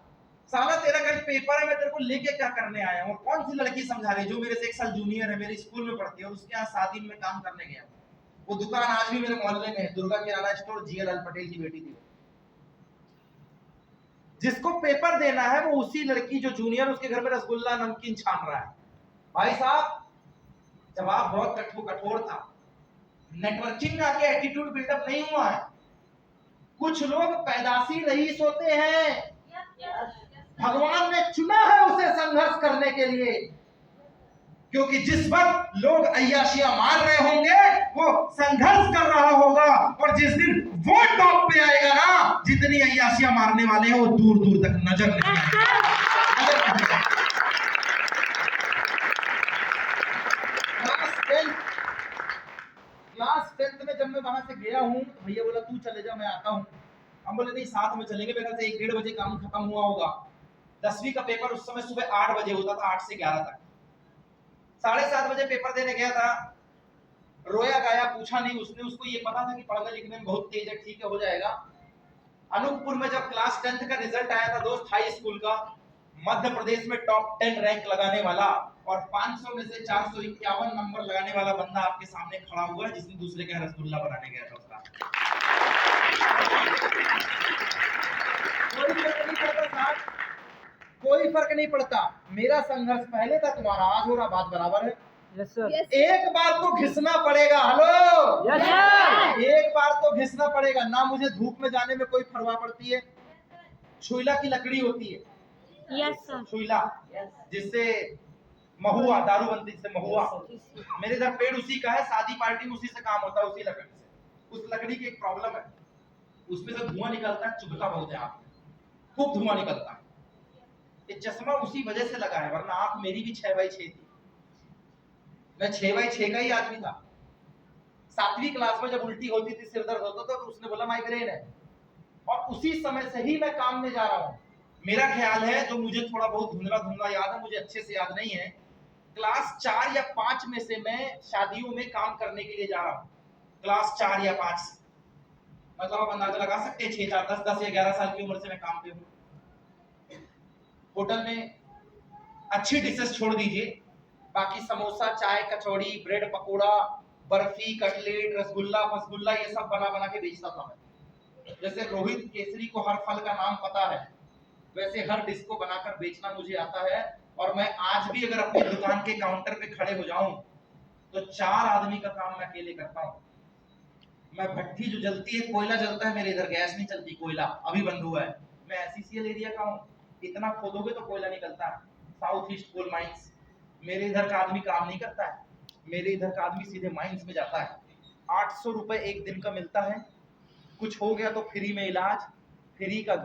S1: साला तेरा कल पेपर है, मैं तेरे को लेके क्या करने आया हूँ? कौन सी लड़की समझा रही जो मेरे से 1 साल जूनियर है, मेरे स्कूल में पढ़ती है, और उसके यहाँ शादी में काम करने गया। वो दुकान आज भी मेरे मोहल्ले में है, दुर्गा किराना स्टोर, जीएल पटेल की बेटी थी। जिसको पेपर देना है वो उसी लड़की जो जूनियर, उसके घर में रसगुल्ला नमकीन छान रहा है। भाई साहब जवाब बहुत कठोर था। नेटवर्किंग का के एटीट्यूड बिल्डअप नहीं हुआ है। कुछ लोग पैदाशी रईस होते हैं, भगवान ने चुना है उसे संघर्ष करने के लिए, क्योंकि जिस वक्त लोग अय्याशियां मार रहे होंगे वो संघर्ष कर रहा होगा, और जिस दिन वो टॉप पे आएगा ना, जितनी अय्याशियां मारने वाले हैं वो दूर दूर तक नजर नहीं आएंगे। क्लास 10th में जब मैं वहां से गया हूं, भैया बोला तू चले जा मैं आता हूं। हम बोले नहीं साथ में चलेंगे, मेरे से 1-1:30 बजे काम खत्म हुआ होगा। 10वीं का पेपर उस समय सुबह 8 बजे होता था, 8 से 11 तक। 7:30 बजे पेपर देने गया था, रोया गाया पूछा नहीं उसने, उसको ये पता था कि पढ़ने लिखने में बहुत तेज है, ठीक है हो जाएगा। अनूपपुर में जब क्लास 10th का रिजल्ट आया था दोस्त, हाई स्कूल का, मध्य प्रदेश में टॉप 10 रैंक लगाने वाला और 500 में से 451 नंबर लगाने वाला बंदा आपके सामने खड़ा हुआ है, जिसने दूसरे के रसगुल्ला बनाने गया था उसका। कोई फर्क नहीं पड़ता साहब, कोई फर्क नहीं पड़ता। मेरा संघर्ष पहले था, तुम्हारा आज हो रहा, बात बराबर है।
S2: Yes sir.
S1: एक बार तो घिसना पड़ेगा। Hello
S2: yes sir.
S1: एक बार तो घिसना पड़ेगा ना। मुझे धूप में जाने में कोई परवाह पड़ती है। छुईला की लकड़ी होती है,
S2: यस सर।
S1: छुईला, जिससे महुआ दारू बनती, जिससे महुआ, मेरे इधर पेड़ उसी का है, शादी पार्टी में उसी से काम होता है, उसी लकड़ी से। उस लकड़ी की एक प्रॉब्लम है, उसमें से धुआं निकलता है, चुभता बहुत है, आंख में खूब धुआं निकलता है। ये चश्मा उसी वजह से लगा है, वरना आंख मेरी भी 6/6 थी। मैं 6/6 का ही आदमी था। 7वीं क्लास में जब उल्टी होती थी, सिर दर्द होता था, तो उसने बोला माइग्रेन है, और उसी समय से ही मैं काम में जा रहा हूँ। मेरा ख्याल है, जो मुझे थोड़ा बहुत धुंधला याद है, मुझे अच्छे से याद नहीं है, क्लास 4 या 5 में से मैं शादियों में काम करने के लिए जा रहा हूँ। क्लास 4 या 5 से, मतलब आप अंदाजा लगा सकते हैं 6, 4, 10 या 11 साल की उम्र से मैं काम पे हूँ। होटल में अच्छी डिशेस छोड़ दीजिए, बाकी समोसा, चाय, कचौड़ी, ब्रेड पकोड़ा, बर्फी, कटलेट, रसगुल्ला, फसगुल्ला, ये सब बना बना के बेचता था मैं। जैसे रोहित केसरी को हर फल का नाम पता है, वैसे हर डिश को बनाकर बेचना मुझे आता है। और मैं आज भी अगर अपनी दुकान के काउंटर पे खड़े हो जाऊं तो 4 आदमी का काम मैं अकेले करता हूं। मैं भट्टी जो जलती है, कोयला जलता है, मेरे इधर गैस नहीं चलती, कोयला अभी बंद हुआ है। मैं एससीसीएल एरिया का हूं, इतना खोदोगे तो कोयला निकलता है, साउथ ईस्ट कोल माइंस। मेरे इधर का आदमी काम नहीं करता है, मेरे इधर का आदमी सीधे माइंस में जाता है। 800 रुपए एक दिन का मिलता है, कुछ हो गया तो फ्री में इलाज, फ्री का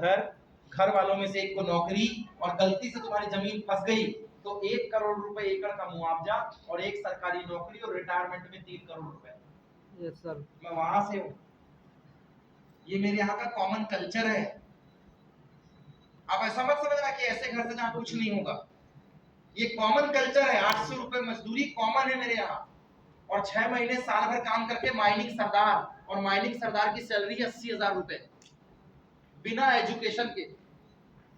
S1: घर वालों में से एक को नौकरी, और गलती से तुम्हारी जमीन फंस गई तो 1 करोड़ रुपए एकड़ का मुआवजा, और एक सरकारी नौकरी, और रिटायरमेंट में 3 करोड़ रुपए।
S2: Yes sir.
S1: मैं वहां से हूँ, ये मेरे यहाँ का कॉमन कल्चर है। आप ऐसा मत समझना कि ऐसे घर से जहाँ कुछ नहीं होगा, ये कॉमन कल्चर है। 800 रुपए मजदूरी कॉमन है मेरे यहाँ, और 6 महीने साल भर काम करके माइनिंग सरदार, और माइनिंग सरदार की सैलरी 80,000 रुपए बिना एजुकेशन के।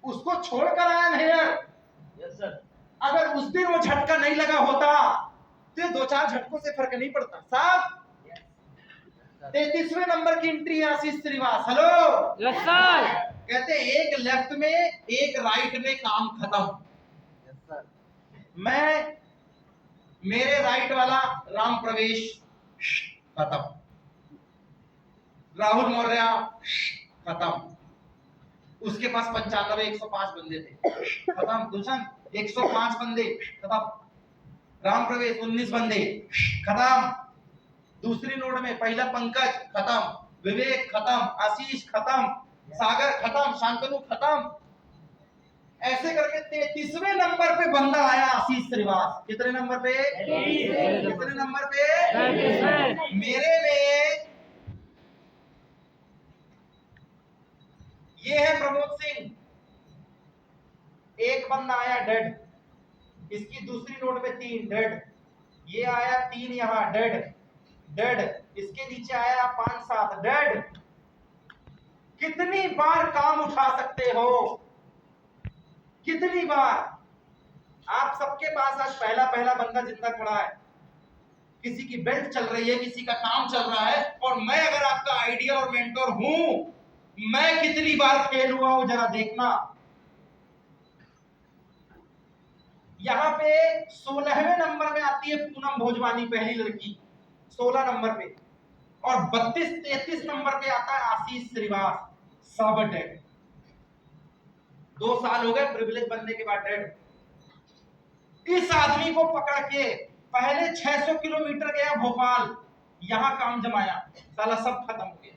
S1: उसको छोड़कर आया नहीं यार।
S3: Yes sir.
S1: अगर उस दिन वो झटका नहीं लगा होता तो 2-4 झटकों से फर्क नहीं पड़ता साहब। 33वें नंबर की एंट्री है Ashish Shrivas. Hello
S2: yes sir.
S1: कहते एक लेफ्ट में एक राइट में काम खत्म।
S3: Yes sir.
S1: मैं, मेरे राइट वाला राम प्रवेश खत्म, राहुल मौर्य खत्म, उसके पास 95-105 बंदे थे, खत्म। गुलशन 105 बंदे खत्म, राम प्रवेश 19 बंदे खत्म। दूसरी नोड में पहला पंकज खत्म, विवेक खत्म, आशीष खत्म, सागर खत्म, शांतनु खत्म। ऐसे करके 33वें नंबर पे बंदा आया आशीष श्रीवास। कितने नंबर पे? कितने नंबर पे? मेरे में ये है प्रमोद सिंह, एक बंदा आया डेड, इसकी दूसरी नोट पे 3 डेड, ये आया 3 यहां डेड डेड, इसके नीचे आया 5-7 डेड। कितनी बार काम उठा सकते हो, कितनी बार? आप सबके पास आज पहला पहला बंदा जिंदा खड़ा है, किसी की बेल्ट चल रही है, किसी का काम चल रहा है, और मैं अगर आपका आइडिया और मेंटर हूं, मैं कितनी बार फेल हुआ हूं जरा देखना। यहां पे 16वें नंबर में आती है पूनम भोजवानी, पहली लड़की 16 नंबर पे, और 32-33 नंबर पे आता है आशीष श्रीवास, सब डेड। 2 साल हो गए प्रिविलेज बनने के बाद डेड। इस आदमी को पकड़ के पहले 600 किलोमीटर गया भोपाल, यहां काम जमाया, साला सब खत्म हो गया।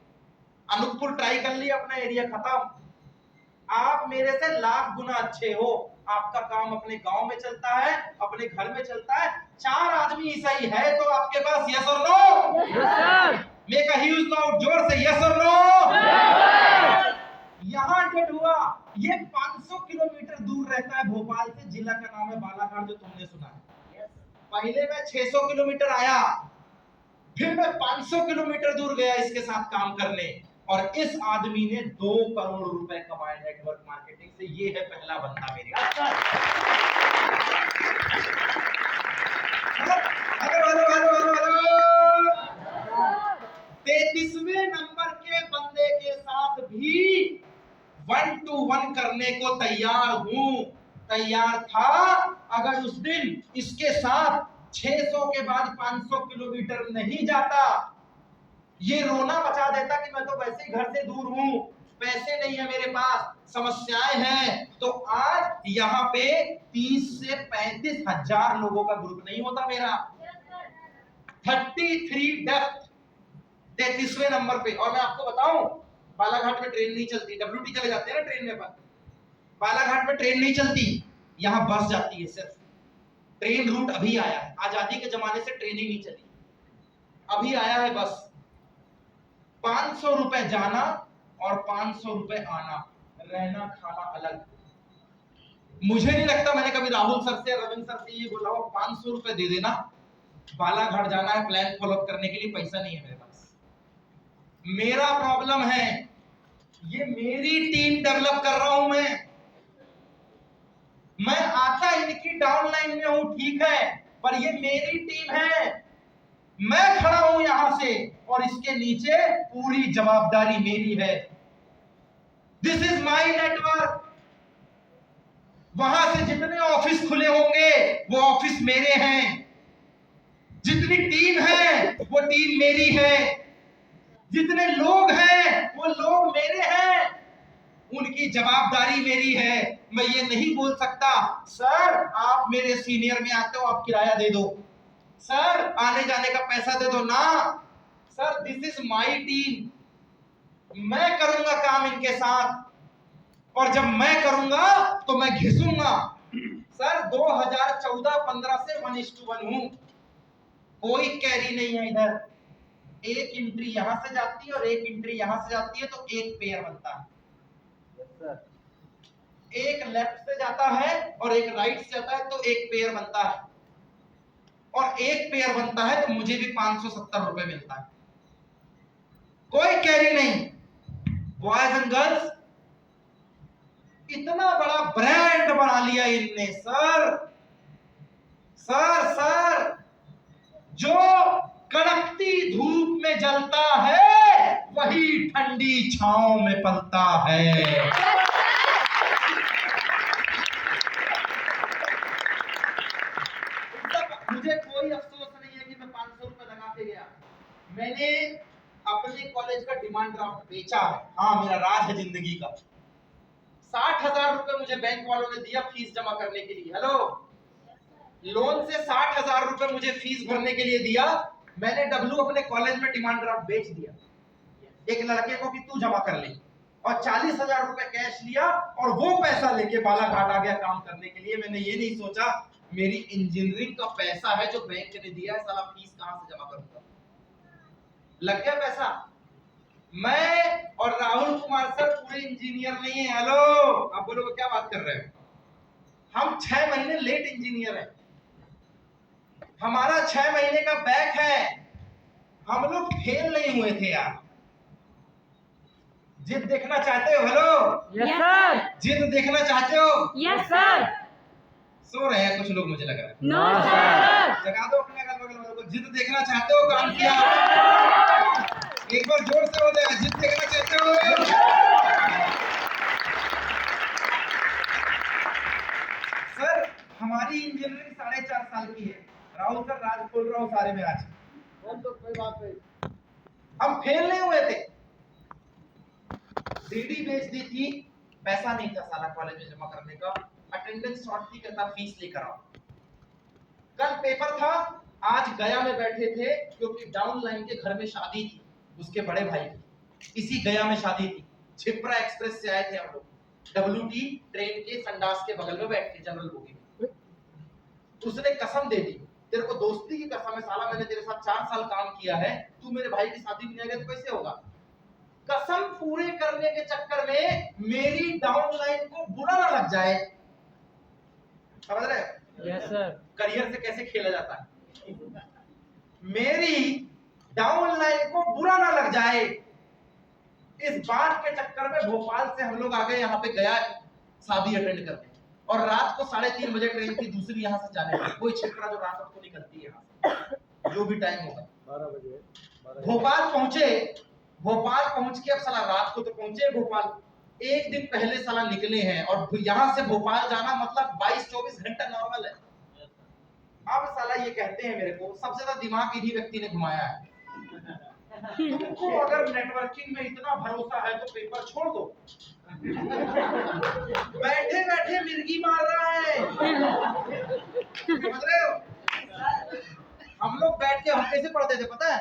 S1: अनूपपुर ट्राई कर लिया, अपना एरिया खत्म। आप मेरे से लाख गुना अच्छे हो, आपका काम अपने गांव में चलता है, अपने घर में चलता है। 4 आदमी ईसाई है तो आपके पास यस और no?
S2: Yes sir.
S1: Make a huge nought, जोर से यस और नो। यहां डेड हुआ। ये 500 किलोमीटर दूर रहता है भोपाल से, जिला का नाम है बालाघाट, जो तुमने सुना है। पहले मैं 600 किलोमीटर आया, फिर मैं 500 किलोमीटर दूर गया इसके साथ काम करने, और इस आदमी ने 2 करोड़ रुपए कमाए नेटवर्क मार्केटिंग से। ये है पहला बंदा मेरे। Hello hello hello hello. 33वें नंबर के बंदे के साथ भी 1 to 1 करने को तैयार हूं, तैयार था। अगर उस दिन इसके साथ 600 के बाद 500 किलोमीटर नहीं जाता, ये रोना बचा देता कि मैं तो वैसे ही घर से दूर हूं, पैसे नहीं है मेरे पास, समस्याएं हैं, तो आज यहाँ पे 30 से 35 हजार लोगों का ग्रुप नहीं होता मेरा। 33 डेथ 33वें नंबर पे। और मैं आपको बताऊं, बालाघाट में ट्रेन नहीं चलती, WT चले जाते हैं ना ट्रेन में, पर बालाघाट में ट्रेन नहीं चलती, यहां बस जाती है सिर्फ। ट्रेन रूट अभी आया है, आजादी के जमाने से ट्रेन ही नहीं चली, अभी आया है बस। 500 रुपए जाना और 500 रुपए आना, रहना खाना अलग। मुझे नहीं लगता मैंने कभी राहुल सर से, रविंद्र सर से ये बोला हो 500 रुपए दे देना, बालाघाट जाना है, प्लान फॉलो करने के लिए पैसा नहीं है मेरे पास। मेरा प्रॉब्लम है, ये मेरी टीम डेवलप कर रहा हूं मैं आता इनकी डाउनलाइन में हूं, ठीक है, पर ये मेरी टीम है। मैं खड़ा हूं यहां से, और इसके नीचे पूरी जवाबदारी मेरी है। This is my network. वहां से जितने ऑफिस खुले होंगे वो ऑफिस मेरे हैं, जितनी टीम है वो टीम मेरी है, जितने लोग हैं वो लोग मेरे हैं, उनकी जवाबदारी मेरी है। मैं ये नहीं बोल सकता सर आप मेरे सीनियर में आते हो, आप किराया दे दो, सर आने जाने का पैसा दे दो ना। Sir this is my team, मैं करूंगा काम इनके साथ, और जब मैं करूंगा तो मैं घिसूंगा। सर 2014-15 से 1:1 हूं, कोई कैरी नहीं है इधर। एक एंट्री यहां से जाती है और एक एंट्री यहां से जाती है, तो एक पेयर बनता है। एक लेफ्ट से जाता है और एक राइट से जाता है, तो एक पेयर बनता है, और एक पेयर बनता है तो मुझे भी 570 रुपए मिलता है। कोई कैरी नहीं। बॉयज एंड गर्ल्स, इतना बड़ा ब्रांड बना लिया इनने सर। सर सर जो कड़कती धूप में जलता है वही ठंडी छांव में पलता है। मुझे कोई अफसोस नहीं है कि मैं 500 रुपए लगा के गया। मैंने अपने कॉलेज का डिमांड ड्राफ्ट बेचा है। हाँ, मेरा राज है जिंदगी का। 60,000 रुपए मुझे बैंक वालों ने दिया फीस जमा करने के लिए। हेलो, लोन से 60,000 रुपए मुझे फीस भरने के लिए दिया। मैंने डब्लू अपने कॉलेज में डिमांड ड्राफ्ट बेच दिया एक लड़के को कि तू जमा कर ले, और 40,000 रुपए कैश लिया, और वो पैसा लेके बालाघाट आ गया काम करने के लिए। मैंने ये नहीं सोचा मेरी इंजीनियरिंग का पैसा है जो बैंक ने दिया है, साला फीस कहां से जमा करूंगा। लग गया पैसा। मैं और राहुल कुमार सर पूरे इंजीनियर नहीं है। हेलो, आप बोलोगे क्या बात कर रहे हो? हम 6 महीने लेट इंजीनियर हैं। हमारा 6 महीने का बैक है। हम लोग फेल नहीं हुए थे यार। जिद देखना चाहते हो? Hello,
S2: yes sir.
S1: जिद देखना चाहते हो?
S2: Yes sir.
S1: सो रहे हैं कुछ लोग, मुझे लग रहा है।
S2: No sir.
S1: जगा दो अपने अगल बगल वालों को। जिद देखना चाहते हो? काम किया एक बार जोर से हो जाए। जिद देखना चाहते हो? सर हमारी इंजीनियरिंग 4.5 साल की है। राहुल सर राज खोल रहा हूँ सारे में आज। तो कोई बात नहीं, हम फेल नहीं हुए थे। सीडी बेच दी थी, पैसा नहीं था साला कॉलेज में जमा करने का। अटेंडेंस शॉर्ट थी, कहता फीस लेकर आओ। कल पेपर था, आज गया में बैठे थे क्योंकि डाउन लाइन के घर में शादी थी उसके बड़े भाई की। इसी गया में शादी थी। छिपरा एक्सप्रेस से आए थे हम लोग। WT ट्रेन के संडास के बगल में बैठ के जनरल बोगी में। उसने कसम दे दी, तेरे को दोस्ती की कसम है साला, मैंने तेरे साथ 4 साल काम किया है, तू मेरे भाई की शादी में नहीं आएगा तो कैसे होगा? कसम पूरे करने के चक्कर में मेरी डाउन लाइन को बुरा ना लग जाए। समझ रहे हो?
S2: Yes sir.
S1: करियर से कैसे खेला जाता है। मेरी डाउन लाइन को बुरा ना लग जाए, इस बात के चक्कर में भोपाल से हम लोग आ गए यहाँ पे गया शादी अटेंड करने। और रात को 3:30 बजे ट्रेन थी दूसरी यहाँ से जाने की। कोई छिपरा जो रात को निकलती है यहाँ से, जो भी टाइम होगा 12 बजे। भोपाल पहुंचे। भोपाल पहुंच के अब साला रात को तो पहुंचे भोपाल। एक दिन पहले साला निकले हैं और यहाँ से भोपाल जाना मतलब 22-24 घंटा नॉर्मल है। अब साला ये कहते हैं मेरे को, सबसे ज्यादा दिमाग इन्हीं व्यक्ति ने घुमाया है। तुमको अगर नेटवर्किंग में इतना भरोसा है तो पेपर छोड़ दो। बैठे बैठे मिर्गी मार रहा है। समझ रहे हो? हम लोग बैठ के हम कैसे पढ़ते थे पता है?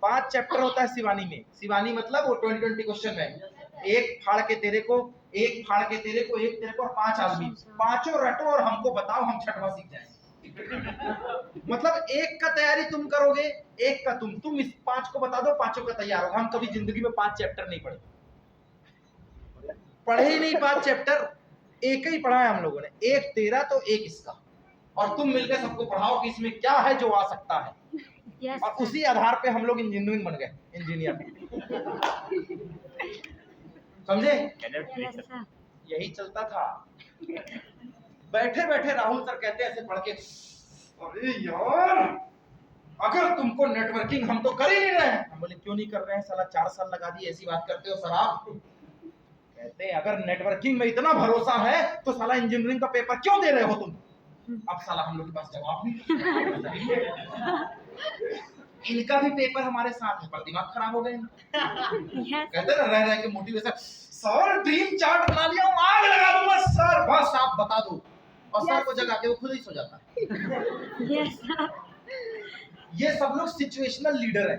S1: 5 चैप्टर होता है शिवानी में। शिवानी मतलब वो 20-20 क्वेश्चन है। एक फाड़ के तेरे को, एक फाड़ के तेरे को, एक तेरे को, 5 आदमी, पांचों रटो और हमको बताओ, हम छठवां सीख जाए। मतलब एक का तैयारी तुम करोगे, एक का तुम इस 5 को बता दो, पांचों का तैयार होगा। हम कभी जिंदगी में 5 चैप्टर नहीं पढ़े ही नहीं 5 चैप्टर। एक ही पढ़ा है हम लोगों ने, एक तेरा तो एक इसका, और तुम मिलकर सबको पढ़ाओ कि इसमें क्या है जो आ सकता है।
S2: यस
S1: और उसी आधार पे हम लोग इंजीनियरिंग बन गए, इंजीनियर। समझे?
S2: Yes sir.
S1: यही चलता था। बैठे बैठे राहुल सर कहते हैं ऐसे पढ़ के, अरे यार अगर तुमको नेटवर्किंग, हम तो कर ही नहीं रहे हैं। हम बोले क्यों नहीं कर रहे हैं साला, 4 साल लगा दिए, ऐसी बात करते हो सर आप? कहते हैं अगर नेटवर्किंग में इतना भरोसा है तो साला इंजीनियरिंग का पेपर क्यों दे रहे हो तुम? अब साला हम लोग के पास जवाब नहीं। इनका भी पेपर हमारे साथ है, पर दिमाग खराब हो गए। कहते ना रह रह के मोटिवेशन, सर ड्रीम चार्ट बना लिया हूं, आग लगा दूंगा सर, बस आप बता दो। और सर को जगा के वो खुद ही सो जाता है।
S2: Yes sir.
S1: ये सब लोग सिचुएशनल लीडर है।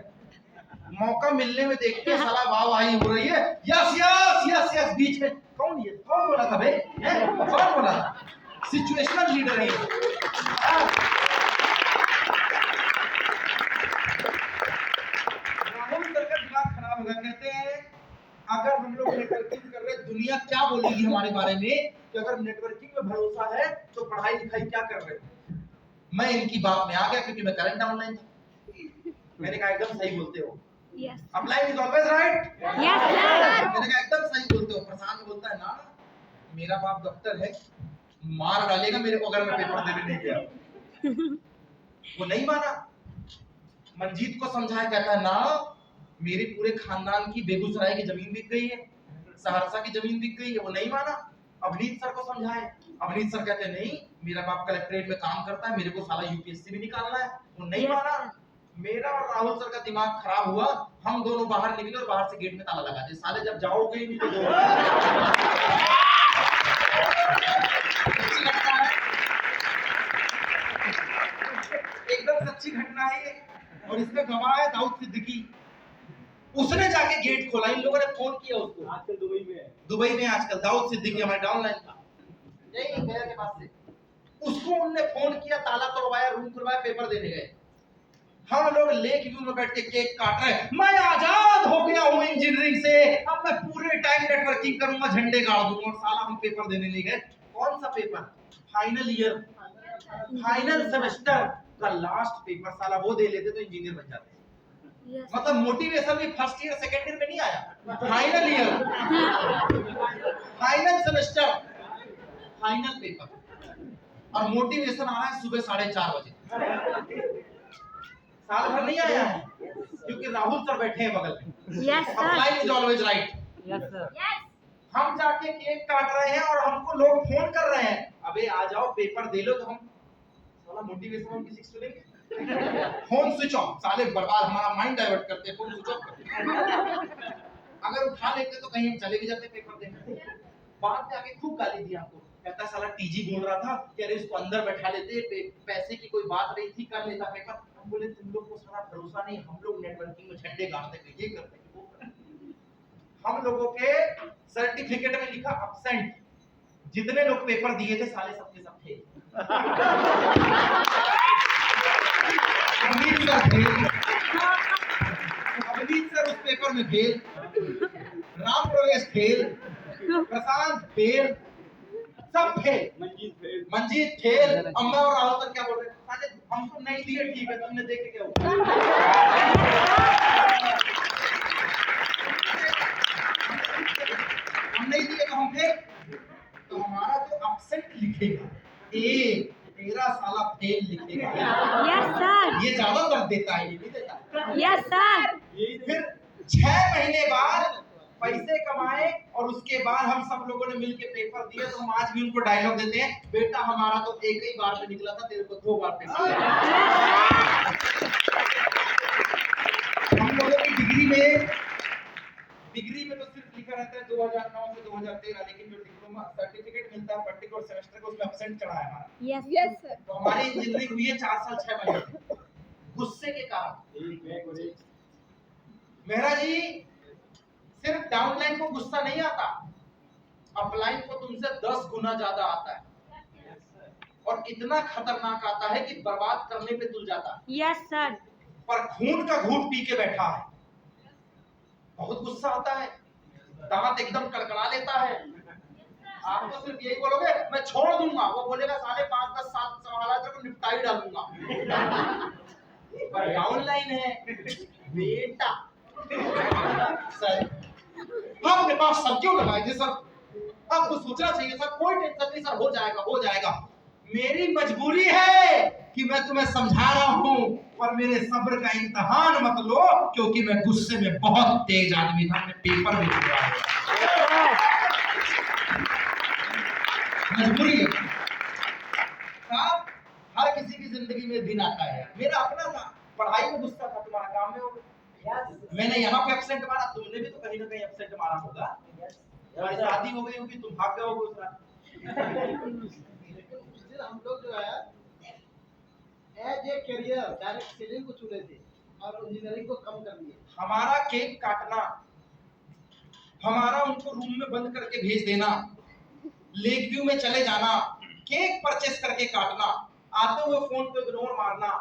S1: मौका मिलने में देखते हैं साला वाह वाही हो रही है, यस यस यस यस, बीच में कौन ये कौन बोला था भाई, कौन बोला था? सिचुएशनल लीडर है। राहुल सर का दिमाग खराब हो गया। कहते हैं अगर हम लोग नेटवर्किंग कर रहे, दुनिया क्या बोलेगी हमारे बारे में कि अगर नेटवर्किंग में भरोसा है तो पढ़ाई लिखाई क्या कर रहे हो? मैं इनकी बात में आ गया क्योंकि मैं करंट ऑनलाइन था। मैंने कहा एकदम सही बोलते हो।
S2: Yes
S1: upline is always right.
S2: Yes sir.
S1: मैंने कहा एकदम सही बोलते हो। प्रशांत बोलता है ना, मेरा बाप डॉक्टर है, मार डालेगा मेरे को अगर मैं पेपर देने नहीं गया। वो नहीं माना। मंजीत को समझाया, कहता है ना मेरे पूरे खानदान की बेगूसराय की जमीन बिक गई है, सहरसा की जमीन बिक गई है। वो नहीं माना। अवनीत सर को समझाए, अवनीत सर कहते नहीं मेरा बाप कलेक्ट्रेट में काम करता है, मेरे को साला यूपीएससी भी निकालना है। वो नहीं माना। मेरा और राहुल सर का दिमाग खराब हुआ। हम दोनों बाहर निकले और बाहर से गेट में ताला लगा दिया। साले जब जाओगे ही नहीं तो एकदम सच्ची घटना है ये। और इसमें गवाह है दाऊद सिद्दीकी। उसने जाके गेट खोला, इन लोगों ने फोन किया उसको। आजकल दुबई में आजकल दाऊद सिद्दीकी हमारे डाउनलाइन था, यही गया के पास से। उसको उनने फोन किया, ताला तोड़वाया, रूम खुलवाया, पेपर देने गए। हम लोग लेक व्यू में बैठ के केक काट रहे हैं, मैं आजाद हो गया हूँ इंजीनियरिंग से, अब मैं पूरे टाइम नेटवर्किंग करूंगा, झंडे गाड़ दूंगा। और साला हम पेपर देने नहीं गए। कौन सा paper? Final year, final semester का लास्ट पेपर। साला वो दे लेते तो इंजीनियर बन जाते।
S2: Yes.
S1: मतलब मोटिवेशन भी फर्स्ट ईयर सेकंड ईयर में नहीं आया, final year, final semester, final paper. और मोटिवेशन आ रहा है सुबह 4:30 बजे। साल भर नहीं आया है क्योंकि राहुल सर बैठे हैं बगल में।
S2: Yes, sir.
S1: Apply is always right.
S2: Yes, sir.
S1: हम जाके केक काट रहे हैं और हमको लोग फोन कर रहे हैं, अबे आ जाओ पेपर दे लो। तो हम साला मोटिवेशन हम किसी से लेंगे? फोन स्विच ऑफ, साले बर्बाद, हमारा माइंड डाइवर्ट करते हैं, फोन स्विच ऑफ करते हैं। अगर उठा लेते तो कहीं हम चले भी जाते पेपर देने। बाद में आके खूब गाली दी हमको, कहता साला टीजी बोल रहा था कि अरे इसको अंदर बैठा लेते, पैसे की कोई बात नहीं थी, कर लेता पेपर। हम बोले तुम लोग को सारा भरोसा नहीं, हम लोग नेटवर्किंग में झंडे गाड़ते हैं, ये करते हैं, वो करते हैं। हम लोगों के सर्टिफिकेट में लिखा एब्सेंट। जितने लोग पेपर दिए थे साले सबके सब थे। Amit sir fail, Amit sir उस पेपर में फेल, राम प्रवेश फेल, प्रशांत फेल, सब फेल, मंजीत फेल। अम्मा और राहुल सर क्या बोल रहे हैं? साले हमको नहीं दिए, ठीक है, तुमने देख के क्या हुआ? हम नहीं दिए तो हम फेल। तो हमारा तो एब्सेंट लिखेगा, ए तेरा साला फेल लिखेगा।
S2: Yes, sir.
S1: ये ज्यादा दर्द देता है, ये नहीं देता।
S2: Yes, sir.
S1: फिर 6 महीने बाद पैसे कमाए और उसके बाद हम सब लोगों ने मिलके पेपर दिए। तो हम आज भी उनको डायलॉग देते हैं, बेटा हमारा तो एक ही बार में निकला था, तेरे को 2 बार पेपर। हम लोगों की डिग्री में तो सिर्फ लिखा रहता है 2009 से 2013, लेकिन जो डिप्लोमा सर्टिफिकेट मिलता है पर्टिकुलर सेमेस्टर को, उसमें एब्सेंट चढ़ा है हमारा।
S2: Yes,
S4: Yes, sir.
S1: तो हमारी इंजीनियरिंग हुई है 4 साल 6 महीने गुस्से के कारण। मेहरा जी, सिर्फ डाउनलाइन को गुस्सा नहीं आता, अपलाइन को तुमसे 10 गुना ज्यादा आता है, और इतना खतरनाक आता है कि बर्बाद करने पे तुल जाता है।
S2: Yes, sir.
S1: पर खून का घूंट पी के बैठा है, बहुत गुस्सा आता है, दांत एकदम कड़कड़ा लेता है। आप तो सिर्फ यही बोलोगे मैं छोड़ दूंगा, वो बोलेगा साले 5-10 साल संभाला तो निपटा ही डालूंगा। पर डाउनलाइन है बेटा। सर आपने 5 साल क्यों लगाए थे सर? आपको सोचना चाहिए सर, कोई टेंशन नहीं सर, हो जाएगा हो जाएगा। मेरी मजबूरी है कि मैं तुम्हें समझा रहा हूँ, पर मेरे सब्र का इम्तिहान मत लो, क्योंकि मैं गुस्से में बहुत तेज आदमी था, मैं पेपर में दिया। मजबूरी है साहब, हर किसी की जिंदगी में दिन आता है। मेरा अपना था, पढ़ाई में गुस्सा था, तुम्हारा काम में हो गया। मैंने यहाँ पे एब्सेंट मारा, तुमने भी तो कहीं ना कहीं एब्सेंट मारा होगा। तुम्हारी शादी हो गई होगी, तुम भाग गए होगे उस रात।
S5: हम लोग जो है as a career direct selling को चुने थे और इंजीनियरिंग को कम कर दिए।
S1: हमारा केक काटना, हमारा उनको रूम में बंद करके भेज देना, लेक व्यू में चले जाना, केक परचेस करके काटना, आते हुए फोन पे इग्नोर मारना,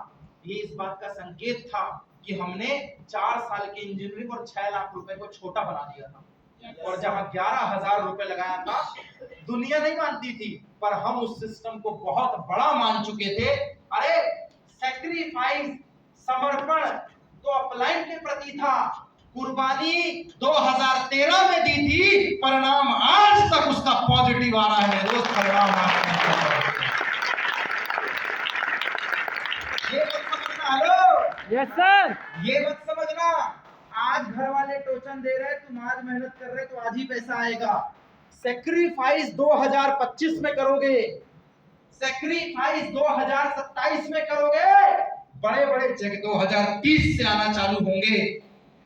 S1: ये इस बात का संकेत था कि हमने 4 साल की इंजीनियरिंग और 6 लाख रुपए को छोटा बना दिया था। और जहां 11,000 रुपए लगाया था, दुनिया नहीं मानती थी, पर हम उस सिस्टम को बहुत बड़ा मान चुके थे। अरे सैक्रिफाइस, समर्पण तो अपलाइन के प्रति था, कुर्बानी 2013 में दी थी, परिणाम आज तक उसका पॉजिटिव आ रहा है दोस्त। परिणाम ये मत समझना, हेलो
S2: Yes, sir.
S1: ये मत समझना आज घर वाले टोचन दे रहे, तुम आज मेहनत कर रहे तो आज ही पैसा आएगा। सेक्रीफाइस 2025 में करोगे, सेक्रीफाइस 2027 में करोगे, बड़े बड़े चेक 2030 से आना चालू होंगे।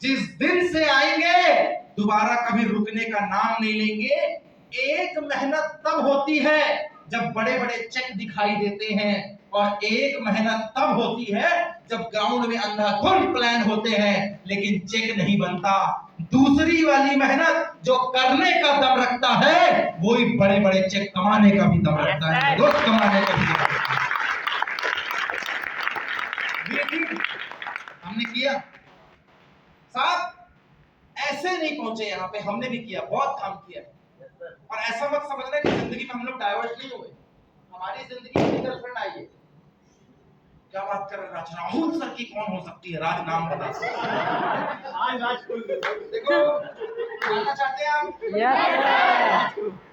S1: जिस दिन से आएंगे दोबारा कभी रुकने का नाम नहीं लेंगे। एक मेहनत तब होती है जब बड़े बड़े चेक दिखाई देते हैं, और एक मेहनत तब होती है जब ग्राउंड में अंधाधुंध प्लान होते हैं लेकिन चेक नहीं बनता। दूसरी वाली मेहनत जो करने का दम रखता है वही बड़े बड़े चेक कमाने का भी दम रखता है, रोज कमाने का भी दम रखता है। हमने किया साहब, ऐसे नहीं पहुंचे यहाँ पे, हमने भी किया, बहुत काम किया है। और ऐसा मत समझना कि जिंदगी में हम लोग डाइवर्ट नहीं हुए, हमारी जिंदगी में गर्लफ्रेंड आई है। क्या बात कर रहे हैं राज, राहुल सर की कौन हो सकती है, राज नाम बता।
S3: आज राज खोल दे।
S1: देखो जानना चाहते हैं आप?
S2: Yes sir.